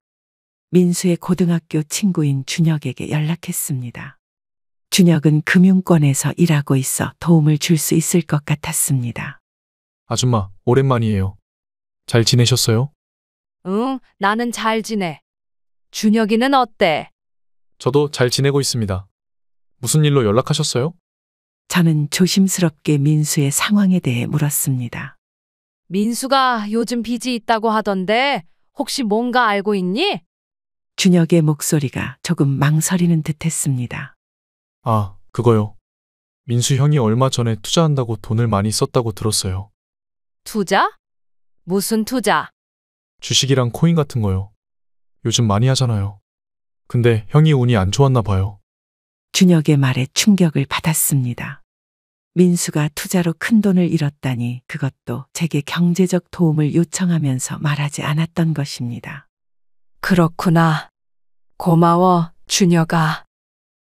민수의 고등학교 친구인 준혁에게 연락했습니다. 준혁은 금융권에서 일하고 있어 도움을 줄 수 있을 것 같았습니다. 아줌마, 오랜만이에요. 잘 지내셨어요? 응, 나는 잘 지내. 준혁이는 어때? 저도 잘 지내고 있습니다. 무슨 일로 연락하셨어요? 저는 조심스럽게 민수의 상황에 대해 물었습니다. 민수가 요즘 빚이 있다고 하던데 혹시 뭔가 알고 있니? 준혁의 목소리가 조금 망설이는 듯했습니다. 아, 그거요. 민수 형이 얼마 전에 투자한다고 돈을 많이 썼다고 들었어요. 투자? 무슨 투자? 주식이랑 코인 같은 거요. 요즘 많이 하잖아요. 근데 형이 운이 안 좋았나 봐요. 준혁의 말에 충격을 받았습니다. 민수가 투자로 큰 돈을 잃었다니 그것도 제게 경제적 도움을 요청하면서 말하지 않았던 것입니다. 그렇구나. 고마워, 준혁아.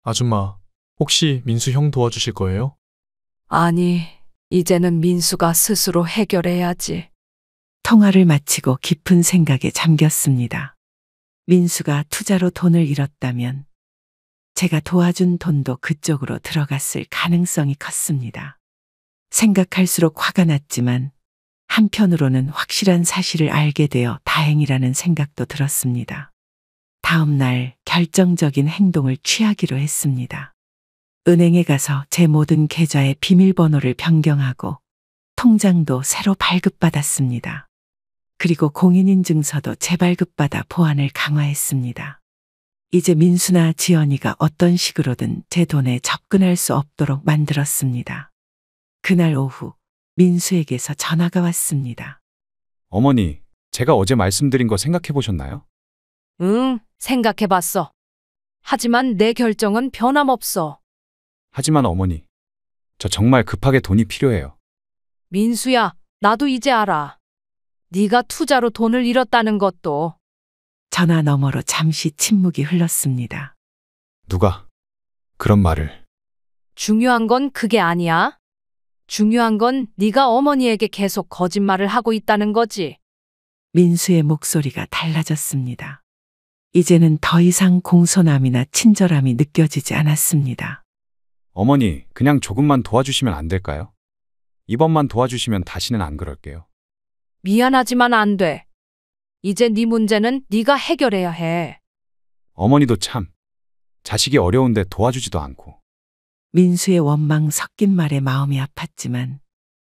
아줌마, 혹시 민수 형 도와주실 거예요? 아니, 이제는 민수가 스스로 해결해야지. 통화를 마치고 깊은 생각에 잠겼습니다. 민수가 투자로 돈을 잃었다면 제가 도와준 돈도 그쪽으로 들어갔을 가능성이 컸습니다. 생각할수록 화가 났지만 한편으로는 확실한 사실을 알게 되어 다행이라는 생각도 들었습니다. 다음 날 결정적인 행동을 취하기로 했습니다. 은행에 가서 제 모든 계좌의 비밀번호를 변경하고 통장도 새로 발급받았습니다. 그리고 공인인증서도 재발급받아 보안을 강화했습니다. 이제 민수나 지연이가 어떤 식으로든 제 돈에 접근할 수 없도록 만들었습니다. 그날 오후 민수에게서 전화가 왔습니다. 어머니, 제가 어제 말씀드린 거 생각해 보셨나요? 응, 생각해봤어. 하지만 내 결정은 변함없어. 하지만 어머니, 저 정말 급하게 돈이 필요해요. 민수야, 나도 이제 알아. 네가 투자로 돈을 잃었다는 것도. 전화 너머로 잠시 침묵이 흘렀습니다. 누가 그런 말을? 중요한 건 그게 아니야. 중요한 건 네가 어머니에게 계속 거짓말을 하고 있다는 거지. 민수의 목소리가 달라졌습니다. 이제는 더 이상 공손함이나 친절함이 느껴지지 않았습니다. 어머니, 그냥 조금만 도와주시면 안 될까요? 이번만 도와주시면 다시는 안 그럴게요. 미안하지만 안 돼. 이제 네 문제는 네가 해결해야 해. 어머니도 참, 자식이 어려운데 도와주지도 않고. 민수의 원망 섞인 말에 마음이 아팠지만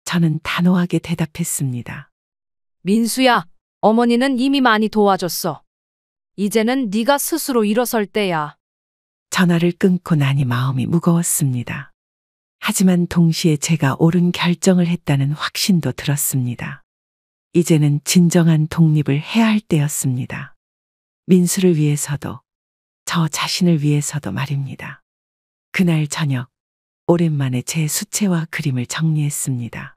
저는 단호하게 대답했습니다. 민수야, 어머니는 이미 많이 도와줬어. 이제는 네가 스스로 일어설 때야. 전화를 끊고 나니 마음이 무거웠습니다. 하지만 동시에 제가 옳은 결정을 했다는 확신도 들었습니다. 이제는 진정한 독립을 해야 할 때였습니다. 민수를 위해서도 저 자신을 위해서도 말입니다. 그날 저녁 오랜만에 제 수채화 그림을 정리했습니다.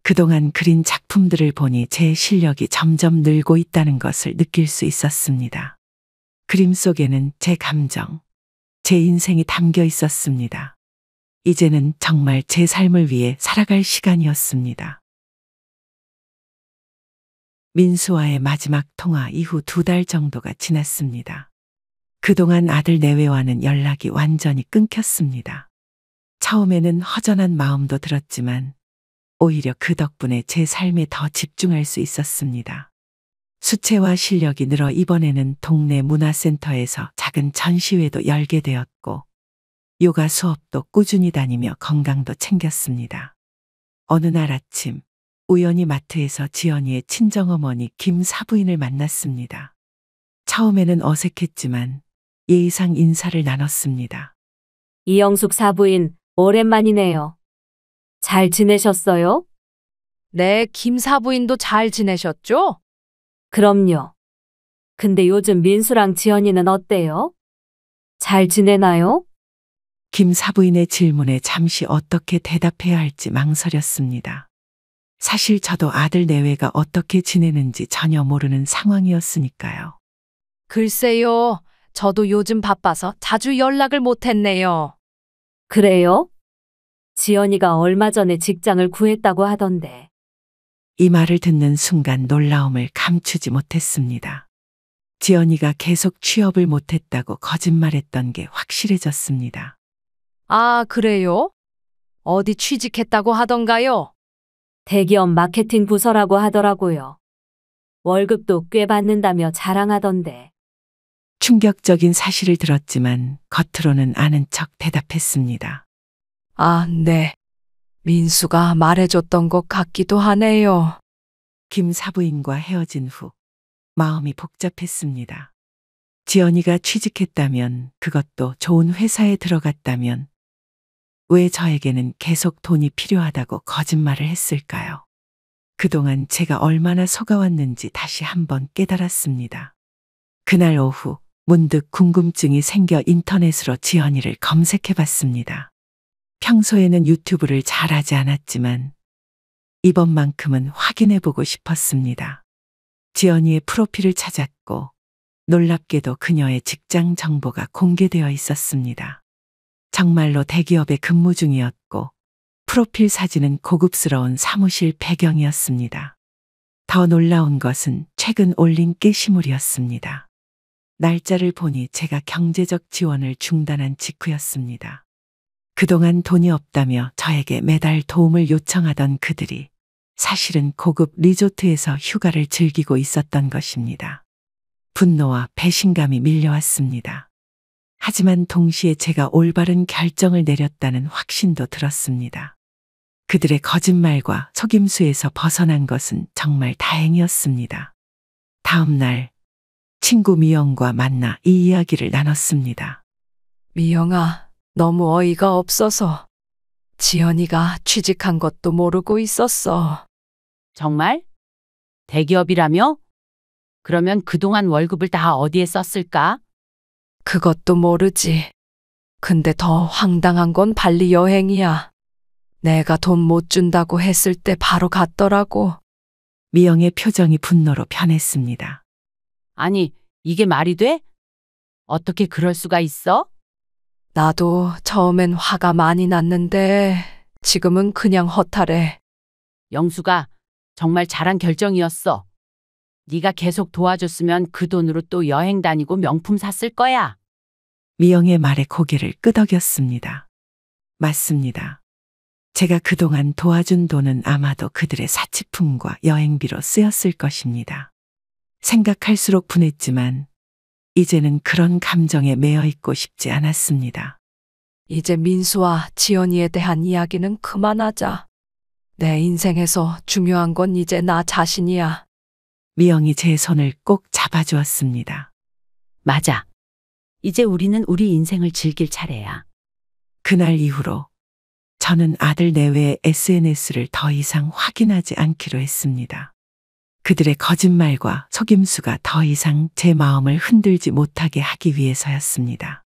그동안 그린 작품들을 보니 제 실력이 점점 늘고 있다는 것을 느낄 수 있었습니다. 그림 속에는 제 감정, 제 인생이 담겨 있었습니다. 이제는 정말 제 삶을 위해 살아갈 시간이었습니다. 민수와의 마지막 통화 이후 2달 정도가 지났습니다. 그동안 아들 내외와는 연락이 완전히 끊겼습니다. 처음에는 허전한 마음도 들었지만 오히려 그 덕분에 제 삶에 더 집중할 수 있었습니다. 수채화 실력이 늘어 이번에는 동네 문화센터에서 작은 전시회도 열게 되었고 요가 수업도 꾸준히 다니며 건강도 챙겼습니다. 어느 날 아침 우연히 마트에서 지연이의 친정어머니 김 사부인을 만났습니다. 처음에는 어색했지만 예의상 인사를 나눴습니다. 이영숙 사부인, 오랜만이네요. 잘 지내셨어요? 네, 김 사부인도 잘 지내셨죠? 그럼요. 근데 요즘 민수랑 지연이는 어때요? 잘 지내나요? 김 사부인의 질문에 잠시 어떻게 대답해야 할지 망설였습니다. 사실 저도 아들 내외가 어떻게 지내는지 전혀 모르는 상황이었으니까요. 글쎄요, 저도 요즘 바빠서 자주 연락을 못했네요. 그래요? 지연이가 얼마 전에 직장을 구했다고 하던데. 이 말을 듣는 순간 놀라움을 감추지 못했습니다. 지연이가 계속 취업을 못했다고 거짓말했던 게 확실해졌습니다. 아, 그래요? 어디 취직했다고 하던가요? 대기업 마케팅 부서라고 하더라고요. 월급도 꽤 받는다며 자랑하던데. 충격적인 사실을 들었지만 겉으로는 아는 척 대답했습니다. 아, 네. 민수가 말해줬던 것 같기도 하네요. 김 사부인과 헤어진 후 마음이 복잡했습니다. 지연이가 취직했다면, 그것도 좋은 회사에 들어갔다면 왜 저에게는 계속 돈이 필요하다고 거짓말을 했을까요? 그동안 제가 얼마나 속아왔는지 다시 한번 깨달았습니다. 그날 오후 문득 궁금증이 생겨 인터넷으로 지연이를 검색해 봤습니다. 평소에는 유튜브를 잘하지 않았지만 이번만큼은 확인해 보고 싶었습니다. 지연이의 프로필을 찾았고 놀랍게도 그녀의 직장 정보가 공개되어 있었습니다. 정말로 대기업에 근무 중이었고 프로필 사진은 고급스러운 사무실 배경이었습니다. 더 놀라운 것은 최근 올린 게시물이었습니다. 날짜를 보니 제가 경제적 지원을 중단한 직후였습니다. 그동안 돈이 없다며 저에게 매달 도움을 요청하던 그들이 사실은 고급 리조트에서 휴가를 즐기고 있었던 것입니다. 분노와 배신감이 밀려왔습니다. 하지만 동시에 제가 올바른 결정을 내렸다는 확신도 들었습니다. 그들의 거짓말과 속임수에서 벗어난 것은 정말 다행이었습니다. 다음 날 친구 미영과 만나 이 이야기를 나눴습니다. 미영아, 너무 어이가 없어서 지연이가 취직한 것도 모르고 있었어. 정말? 대기업이라며? 그러면 그동안 월급을 다 어디에 썼을까? 그것도 모르지. 근데 더 황당한 건 발리 여행이야. 내가 돈 못 준다고 했을 때 바로 갔더라고. 미영의 표정이 분노로 변했습니다. 아니, 이게 말이 돼? 어떻게 그럴 수가 있어? 나도 처음엔 화가 많이 났는데 지금은 그냥 허탈해. 영수가 정말 잘한 결정이었어. 네가 계속 도와줬으면 그 돈으로 또 여행 다니고 명품 샀을 거야. 미영의 말에 고개를 끄덕였습니다. 맞습니다. 제가 그동안 도와준 돈은 아마도 그들의 사치품과 여행비로 쓰였을 것입니다. 생각할수록 분했지만 이제는 그런 감정에 매여 있고 싶지 않았습니다. 이제 민수와 지연이에 대한 이야기는 그만하자. 내 인생에서 중요한 건 이제 나 자신이야. 미영이 제 손을 꼭 잡아주었습니다. 맞아. 이제 우리는 우리 인생을 즐길 차례야. 그날 이후로 저는 아들 내외의 SNS를 더 이상 확인하지 않기로 했습니다. 그들의 거짓말과 속임수가 더 이상 제 마음을 흔들지 못하게 하기 위해서였습니다.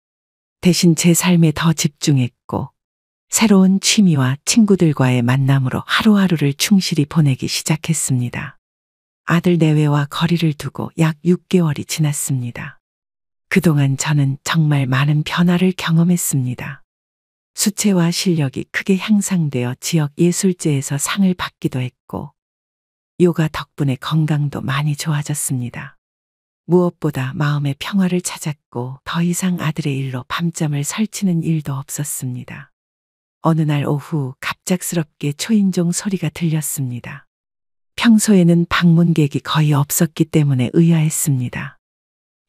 대신 제 삶에 더 집중했고 새로운 취미와 친구들과의 만남으로 하루하루를 충실히 보내기 시작했습니다. 아들 내외와 거리를 두고 약 6개월이 지났습니다. 그동안 저는 정말 많은 변화를 경험했습니다. 수채화 실력이 크게 향상되어 지역 예술제에서 상을 받기도 했고 요가 덕분에 건강도 많이 좋아졌습니다. 무엇보다 마음의 평화를 찾았고 더 이상 아들의 일로 밤잠을 설치는 일도 없었습니다. 어느 날 오후 갑작스럽게 초인종 소리가 들렸습니다. 평소에는 방문객이 거의 없었기 때문에 의아했습니다.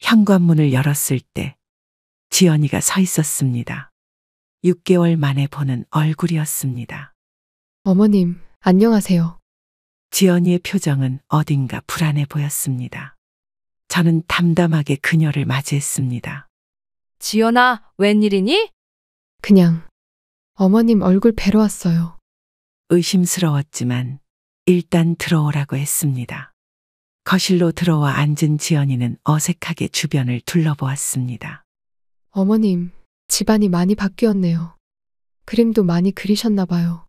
현관문을 열었을 때 지연이가 서 있었습니다. 6개월 만에 보는 얼굴이었습니다. 어머님, 안녕하세요. 지연이의 표정은 어딘가 불안해 보였습니다. 저는 담담하게 그녀를 맞이했습니다. 지연아, 웬일이니? 그냥 어머님 얼굴 뵈러 왔어요. 의심스러웠지만 일단 들어오라고 했습니다. 거실로 들어와 앉은 지연이는 어색하게 주변을 둘러보았습니다. 어머님, 집안이 많이 바뀌었네요. 그림도 많이 그리셨나 봐요.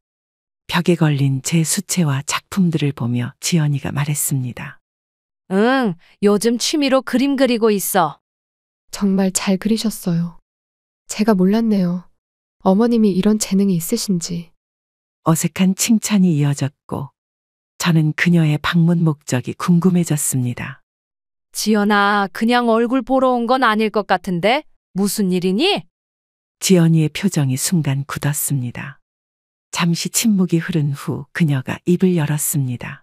벽에 걸린 제 수채화 작품들을 보며 지연이가 말했습니다. 응, 요즘 취미로 그림 그리고 있어. 정말 잘 그리셨어요. 제가 몰랐네요. 어머님이 이런 재능이 있으신지. 어색한 칭찬이 이어졌고 저는 그녀의 방문 목적이 궁금해졌습니다. 지연아, 그냥 얼굴 보러 온 건 아닐 것 같은데? 무슨 일이니? 지연이의 표정이 순간 굳었습니다. 잠시 침묵이 흐른 후 그녀가 입을 열었습니다.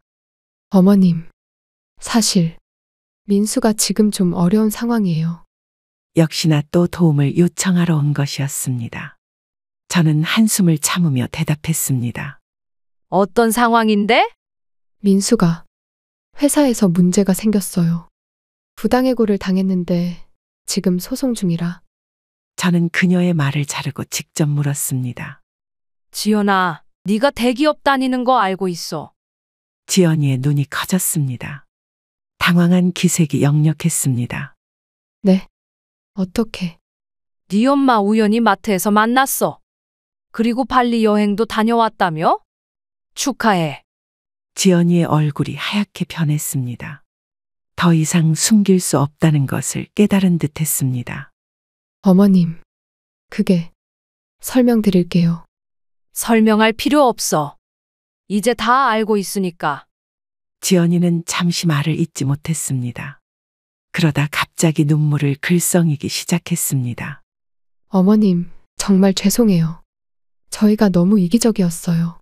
어머님, 사실 민수가 지금 좀 어려운 상황이에요. 역시나 또 도움을 요청하러 온 것이었습니다. 저는 한숨을 참으며 대답했습니다. 어떤 상황인데? 민수가 회사에서 문제가 생겼어요. 부당해고를 당했는데 지금 소송 중이라. 저는 그녀의 말을 자르고 직접 물었습니다. 지연아, 네가 대기업 다니는 거 알고 있어. 지연이의 눈이 커졌습니다. 당황한 기색이 역력했습니다. 네. 어떻게? 네 엄마 우연히 마트에서 만났어. 그리고 발리 여행도 다녀왔다며? 축하해. 지연이의 얼굴이 하얗게 변했습니다. 더 이상 숨길 수 없다는 것을 깨달은 듯 했습니다. 어머님. 그게 설명드릴게요. 설명할 필요 없어. 이제 다 알고 있으니까. 지연이는 잠시 말을 잇지 못했습니다. 그러다 갑자기 눈물을 글썽이기 시작했습니다. 어머님, 정말 죄송해요. 저희가 너무 이기적이었어요.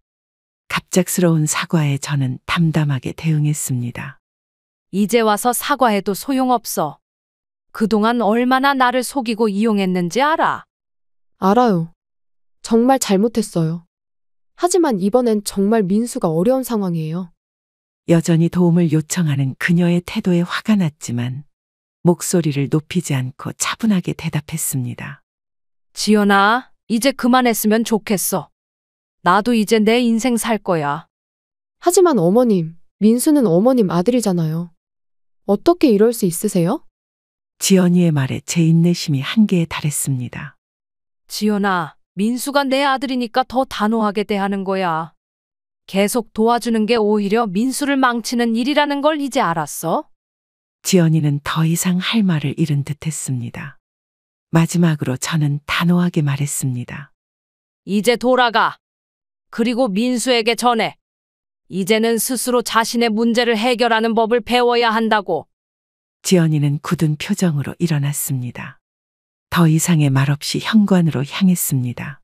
갑작스러운 사과에 저는 담담하게 대응했습니다. 이제 와서 사과해도 소용없어. 그동안 얼마나 나를 속이고 이용했는지 알아. 알아요. 정말 잘못했어요. 하지만 이번엔 정말 민수가 어려운 상황이에요. 여전히 도움을 요청하는 그녀의 태도에 화가 났지만 목소리를 높이지 않고 차분하게 대답했습니다. 지연아, 이제 그만했으면 좋겠어. 나도 이제 내 인생 살 거야. 하지만 어머님, 민수는 어머님 아들이잖아요. 어떻게 이럴 수 있으세요? 지연이의 말에 제 인내심이 한계에 달했습니다. 지연아, 민수가 내 아들이니까 더 단호하게 대하는 거야. 계속 도와주는 게 오히려 민수를 망치는 일이라는 걸 이제 알았어? 지연이는 더 이상 할 말을 잃은 듯 했습니다. 마지막으로 저는 단호하게 말했습니다. 이제 돌아가. 그리고 민수에게 전해. 이제는 스스로 자신의 문제를 해결하는 법을 배워야 한다고. 지연이는 굳은 표정으로 일어났습니다. 더 이상의 말 없이 현관으로 향했습니다.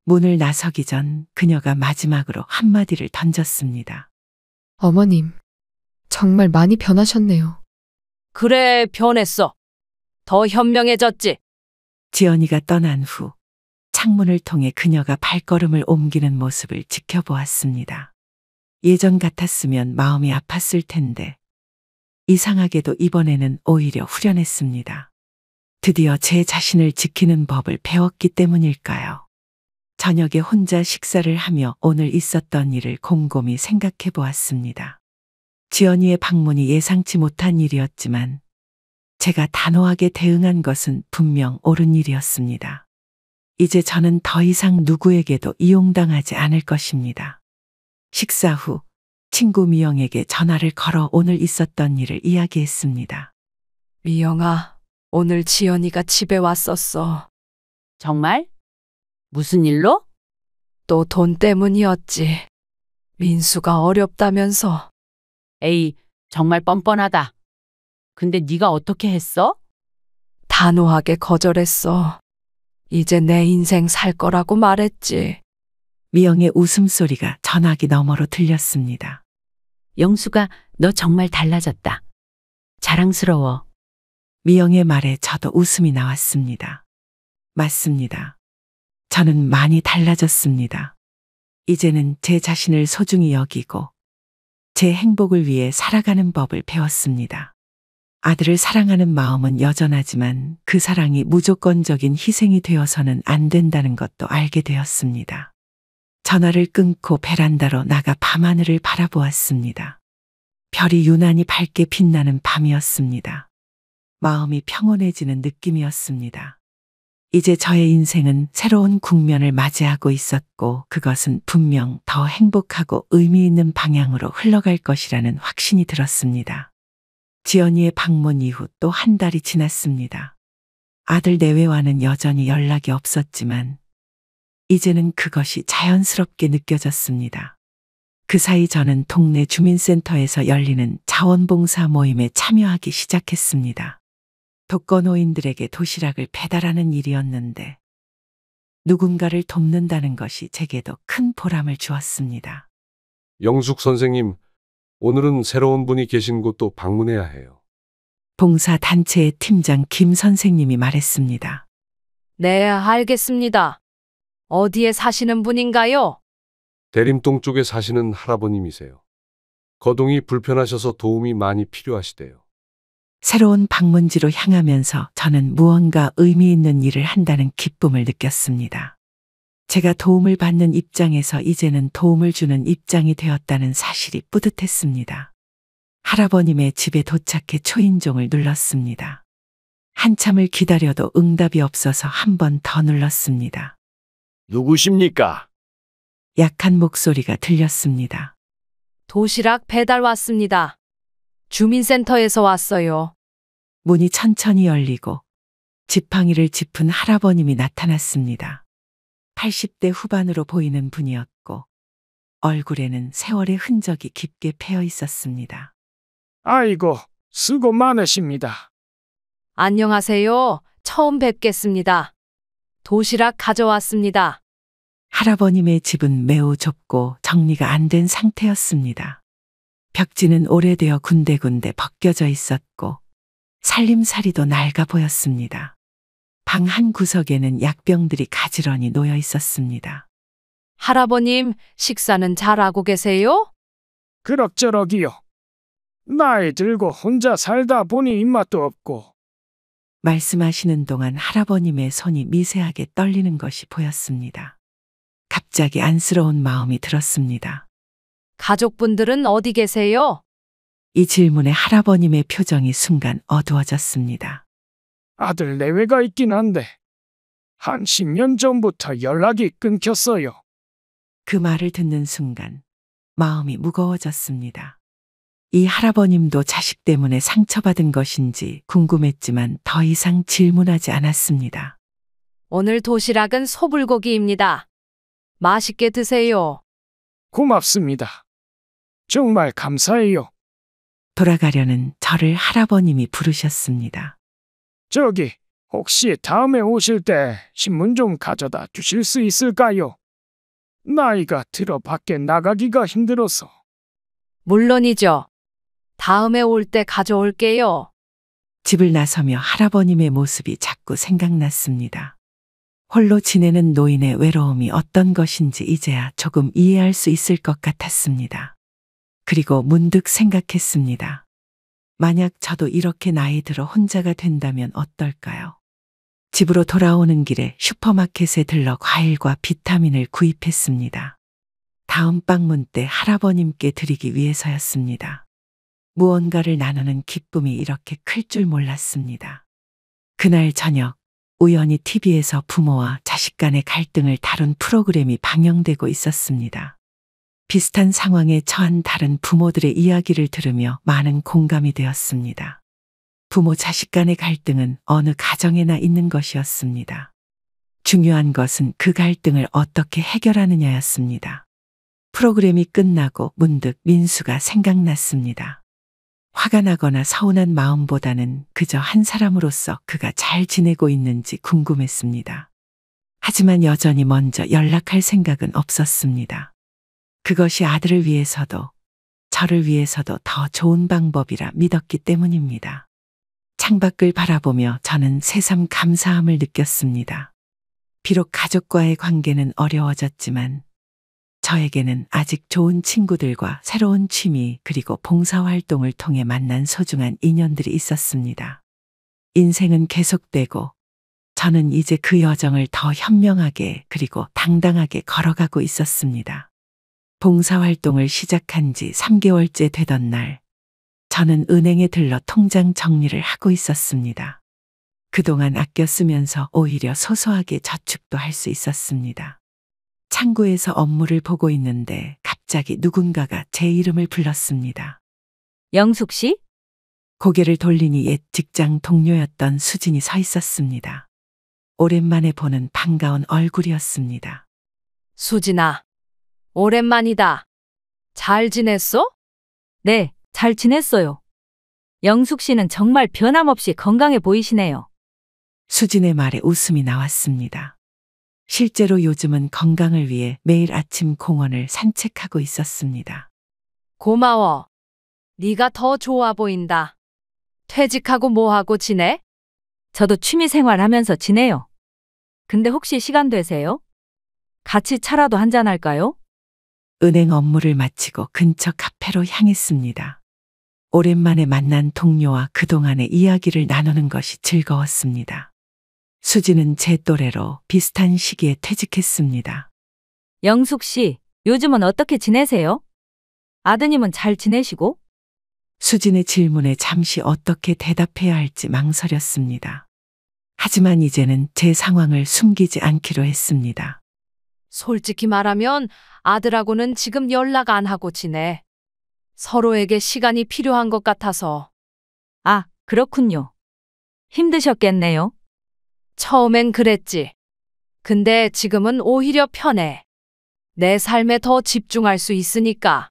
문을 나서기 전 그녀가 마지막으로 한마디를 던졌습니다. 어머님, 정말 많이 변하셨네요. 그래, 변했어. 더 현명해졌지. 지연이가 떠난 후 창문을 통해 그녀가 발걸음을 옮기는 모습을 지켜보았습니다. 예전 같았으면 마음이 아팠을 텐데 이상하게도 이번에는 오히려 후련했습니다. 드디어 제 자신을 지키는 법을 배웠기 때문일까요? 저녁에 혼자 식사를 하며 오늘 있었던 일을 곰곰이 생각해 보았습니다. 지연이의 방문이 예상치 못한 일이었지만 제가 단호하게 대응한 것은 분명 옳은 일이었습니다. 이제 저는 더 이상 누구에게도 이용당하지 않을 것입니다. 식사 후 친구 미영에게 전화를 걸어 오늘 있었던 일을 이야기했습니다. 미영아, 오늘 지연이가 집에 왔었어. 정말? 무슨 일로? 또 돈 때문이었지. 민수가 어렵다면서. 에이, 정말 뻔뻔하다. 근데 네가 어떻게 했어? 단호하게 거절했어. 이제 내 인생 살 거라고 말했지. 미영의 웃음소리가 전화기 너머로 들렸습니다. 영수가 너 정말 달라졌다. 자랑스러워. 미영의 말에 저도 웃음이 나왔습니다. 맞습니다. 저는 많이 달라졌습니다. 이제는 제 자신을 소중히 여기고 제 행복을 위해 살아가는 법을 배웠습니다. 아들을 사랑하는 마음은 여전하지만 그 사랑이 무조건적인 희생이 되어서는 안 된다는 것도 알게 되었습니다. 전화를 끊고 베란다로 나가 밤하늘을 바라보았습니다. 별이 유난히 밝게 빛나는 밤이었습니다. 마음이 평온해지는 느낌이었습니다. 이제 저의 인생은 새로운 국면을 맞이하고 있었고 그것은 분명 더 행복하고 의미 있는 방향으로 흘러갈 것이라는 확신이 들었습니다. 지연이의 방문 이후 또 한 달이 지났습니다. 아들 내외와는 여전히 연락이 없었지만 이제는 그것이 자연스럽게 느껴졌습니다. 그 사이 저는 동네 주민센터에서 열리는 자원봉사 모임에 참여하기 시작했습니다. 독거노인들에게 도시락을 배달하는 일이었는데 누군가를 돕는다는 것이 제게도 큰 보람을 주었습니다. 영숙 선생님, 오늘은 새로운 분이 계신 곳도 방문해야 해요. 봉사단체의 팀장 김 선생님이 말했습니다. 네, 알겠습니다. 어디에 사시는 분인가요? 대림동 쪽에 사시는 할아버님이세요. 거동이 불편하셔서 도움이 많이 필요하시대요. 새로운 방문지로 향하면서 저는 무언가 의미 있는 일을 한다는 기쁨을 느꼈습니다. 제가 도움을 받는 입장에서 이제는 도움을 주는 입장이 되었다는 사실이 뿌듯했습니다. 할아버님의 집에 도착해 초인종을 눌렀습니다. 한참을 기다려도 응답이 없어서 한 번 더 눌렀습니다. 누구십니까? 약한 목소리가 들렸습니다. 도시락 배달 왔습니다. 주민센터에서 왔어요. 문이 천천히 열리고 지팡이를 짚은 할아버님이 나타났습니다. 80대 후반으로 보이는 분이었고 얼굴에는 세월의 흔적이 깊게 패여 있었습니다. 아이고, 수고 많으십니다. 안녕하세요. 처음 뵙겠습니다. 도시락 가져왔습니다. 할아버님의 집은 매우 좁고 정리가 안 된 상태였습니다. 벽지는 오래되어 군데군데 벗겨져 있었고 살림살이도 낡아 보였습니다. 방 한 구석에는 약병들이 가지런히 놓여 있었습니다. 할아버님, 식사는 잘하고 계세요? 그럭저럭이요. 나이 들고 혼자 살다 보니 입맛도 없고. 말씀하시는 동안 할아버님의 손이 미세하게 떨리는 것이 보였습니다. 갑자기 안쓰러운 마음이 들었습니다. 가족분들은 어디 계세요? 이 질문에 할아버님의 표정이 순간 어두워졌습니다. 아들 내외가 있긴 한데 한 10년 전부터 연락이 끊겼어요. 그 말을 듣는 순간 마음이 무거워졌습니다. 이 할아버님도 자식 때문에 상처받은 것인지 궁금했지만 더 이상 질문하지 않았습니다. 오늘 도시락은 소불고기입니다. 맛있게 드세요. 고맙습니다. 정말 감사해요. 돌아가려는 저를 할아버님이 부르셨습니다. 저기, 혹시 다음에 오실 때 신문 좀 가져다 주실 수 있을까요? 나이가 들어 밖에 나가기가 힘들어서. 물론이죠. 다음에 올 때 가져올게요. 집을 나서며 할아버님의 모습이 자꾸 생각났습니다. 홀로 지내는 노인의 외로움이 어떤 것인지 이제야 조금 이해할 수 있을 것 같았습니다. 그리고 문득 생각했습니다. 만약 저도 이렇게 나이 들어 혼자가 된다면 어떨까요? 집으로 돌아오는 길에 슈퍼마켓에 들러 과일과 비타민을 구입했습니다. 다음 방문 때 할아버님께 드리기 위해서였습니다. 무언가를 나누는 기쁨이 이렇게 클 줄 몰랐습니다. 그날 저녁 우연히 TV에서 부모와 자식 간의 갈등을 다룬 프로그램이 방영되고 있었습니다. 비슷한 상황에 처한 다른 부모들의 이야기를 들으며 많은 공감이 되었습니다. 부모 자식 간의 갈등은 어느 가정에나 있는 것이었습니다. 중요한 것은 그 갈등을 어떻게 해결하느냐였습니다. 프로그램이 끝나고 문득 민수가 생각났습니다. 화가 나거나 서운한 마음보다는 그저 한 사람으로서 그가 잘 지내고 있는지 궁금했습니다. 하지만 여전히 먼저 연락할 생각은 없었습니다. 그것이 아들을 위해서도 저를 위해서도 더 좋은 방법이라 믿었기 때문입니다. 창밖을 바라보며 저는 새삼 감사함을 느꼈습니다. 비록 가족과의 관계는 어려워졌지만 저에게는 아직 좋은 친구들과 새로운 취미 그리고 봉사활동을 통해 만난 소중한 인연들이 있었습니다. 인생은 계속되고 저는 이제 그 여정을 더 현명하게 그리고 당당하게 걸어가고 있었습니다. 봉사활동을 시작한 지 3개월째 되던 날, 저는 은행에 들러 통장 정리를 하고 있었습니다. 그동안 아껴 쓰면서 오히려 소소하게 저축도 할 수 있었습니다. 창구에서 업무를 보고 있는데 갑자기 누군가가 제 이름을 불렀습니다. 영숙 씨? 고개를 돌리니 옛 직장 동료였던 수진이 서 있었습니다. 오랜만에 보는 반가운 얼굴이었습니다. 수진아, 오랜만이다. 잘 지냈어? 네, 잘 지냈어요. 영숙 씨는 정말 변함없이 건강해 보이시네요. 수진의 말에 웃음이 나왔습니다. 실제로 요즘은 건강을 위해 매일 아침 공원을 산책하고 있었습니다. 고마워. 네가 더 좋아 보인다. 퇴직하고 뭐하고 지내? 저도 취미 생활하면서 지내요. 근데 혹시 시간 되세요? 같이 차라도 한잔할까요? 은행 업무를 마치고 근처 카페로 향했습니다. 오랜만에 만난 동료와 그동안의 이야기를 나누는 것이 즐거웠습니다. 수지는 제 또래로 비슷한 시기에 퇴직했습니다. 영숙 씨, 요즘은 어떻게 지내세요? 아드님은 잘 지내시고? 수진의 질문에 잠시 어떻게 대답해야 할지 망설였습니다. 하지만 이제는 제 상황을 숨기지 않기로 했습니다. 솔직히 말하면 아들하고는 지금 연락 안 하고 지내. 서로에게 시간이 필요한 것 같아서. 아, 그렇군요. 힘드셨겠네요. 처음엔 그랬지. 근데 지금은 오히려 편해. 내 삶에 더 집중할 수 있으니까.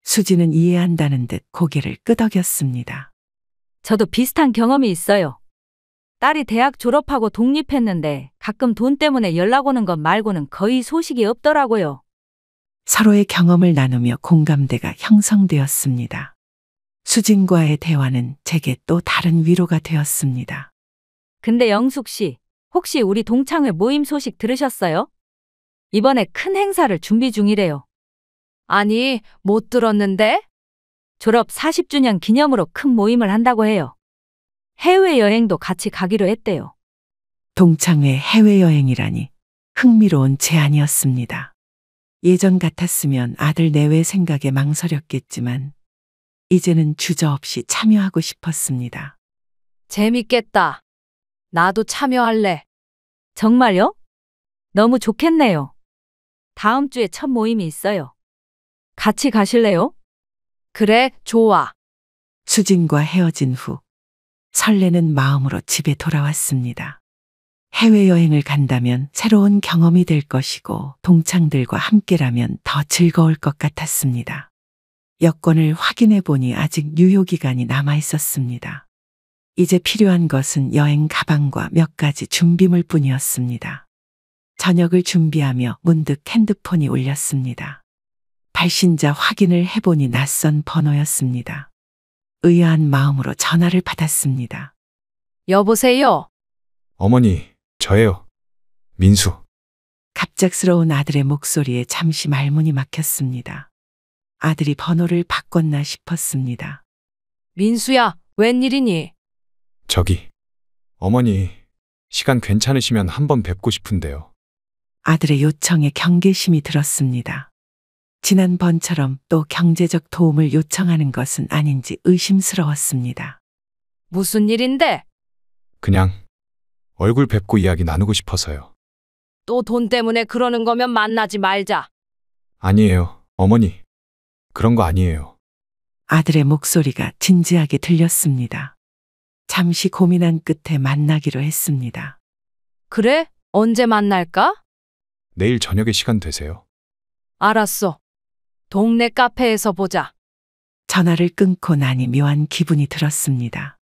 수지는 이해한다는 듯 고개를 끄덕였습니다. 저도 비슷한 경험이 있어요. 딸이 대학 졸업하고 독립했는데 가끔 돈 때문에 연락 오는 것 말고는 거의 소식이 없더라고요. 서로의 경험을 나누며 공감대가 형성되었습니다. 수진과의 대화는 제게 또 다른 위로가 되었습니다. 근데 영숙 씨, 혹시 우리 동창회 모임 소식 들으셨어요? 이번에 큰 행사를 준비 중이래요. 아니, 못 들었는데? 졸업 40주년 기념으로 큰 모임을 한다고 해요. 해외여행도 같이 가기로 했대요. 동창회 해외여행이라니 흥미로운 제안이었습니다. 예전 같았으면 아들 내외 생각에 망설였겠지만 이제는 주저없이 참여하고 싶었습니다. 재밌겠다. 나도 참여할래. 정말요? 너무 좋겠네요. 다음 주에 첫 모임이 있어요. 같이 가실래요? 그래, 좋아. 수진과 헤어진 후 설레는 마음으로 집에 돌아왔습니다. 해외여행을 간다면 새로운 경험이 될 것이고 동창들과 함께라면 더 즐거울 것 같았습니다. 여권을 확인해 보니 아직 유효 기간이 남아 있었습니다. 이제 필요한 것은 여행 가방과 몇 가지 준비물 뿐이었습니다. 저녁을 준비하며 문득 핸드폰이 울렸습니다. 발신자 확인을 해보니 낯선 번호였습니다. 의아한 마음으로 전화를 받았습니다. 여보세요? 어머니, 저예요. 민수. 갑작스러운 아들의 목소리에 잠시 말문이 막혔습니다. 아들이 번호를 바꿨나 싶었습니다. 민수야, 웬일이니? 저기, 어머니, 시간 괜찮으시면 한번 뵙고 싶은데요. 아들의 요청에 경계심이 들었습니다. 지난번처럼 또 경제적 도움을 요청하는 것은 아닌지 의심스러웠습니다. 무슨 일인데? 그냥 얼굴 뵙고 이야기 나누고 싶어서요. 또 돈 때문에 그러는 거면 만나지 말자. 아니에요, 어머니. 그런 거 아니에요. 아들의 목소리가 진지하게 들렸습니다. 잠시 고민한 끝에 만나기로 했습니다. 그래? 언제 만날까? 내일 저녁에 시간 되세요? 알았어. 동네 카페에서 보자. 전화를 끊고 나니 묘한 기분이 들었습니다.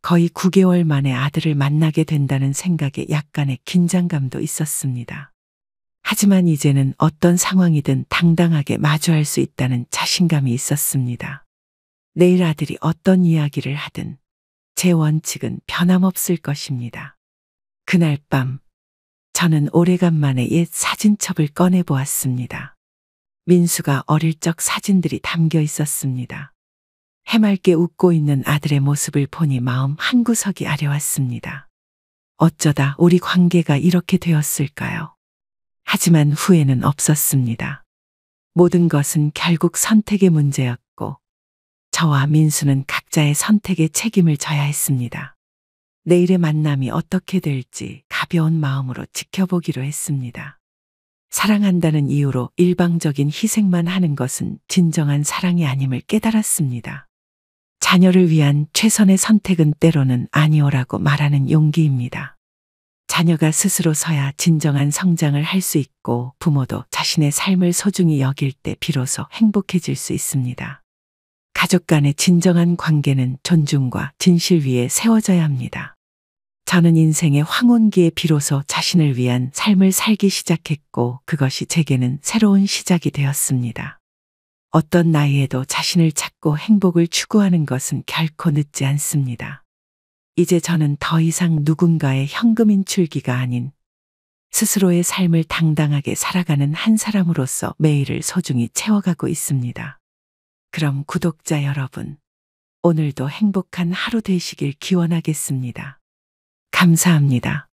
거의 9개월 만에 아들을 만나게 된다는 생각에 약간의 긴장감도 있었습니다. 하지만 이제는 어떤 상황이든 당당하게 마주할 수 있다는 자신감이 있었습니다. 내일 아들이 어떤 이야기를 하든 제 원칙은 변함없을 것입니다. 그날 밤 저는 오래간만에 옛 사진첩을 꺼내보았습니다. 민수가 어릴 적 사진들이 담겨 있었습니다. 해맑게 웃고 있는 아들의 모습을 보니 마음 한구석이 아려왔습니다. 어쩌다 우리 관계가 이렇게 되었을까요? 하지만 후회는 없었습니다. 모든 것은 결국 선택의 문제였고 저와 민수는 각자의 선택에 책임을 져야 했습니다. 내일의 만남이 어떻게 될지 가벼운 마음으로 지켜보기로 했습니다. 사랑한다는 이유로 일방적인 희생만 하는 것은 진정한 사랑이 아님을 깨달았습니다. 자녀를 위한 최선의 선택은 때로는 아니오라고 말하는 용기입니다. 자녀가 스스로 서야 진정한 성장을 할 수 있고 부모도 자신의 삶을 소중히 여길 때 비로소 행복해질 수 있습니다. 가족 간의 진정한 관계는 존중과 진실 위에 세워져야 합니다. 저는 인생의 황혼기에 비로소 자신을 위한 삶을 살기 시작했고 그것이 제게는 새로운 시작이 되었습니다. 어떤 나이에도 자신을 찾고 행복을 추구하는 것은 결코 늦지 않습니다. 이제 저는 더 이상 누군가의 현금 인출기가 아닌 스스로의 삶을 당당하게 살아가는 한 사람으로서 매일을 소중히 채워가고 있습니다. 그럼 구독자 여러분, 오늘도 행복한 하루 되시길 기원하겠습니다. 감사합니다.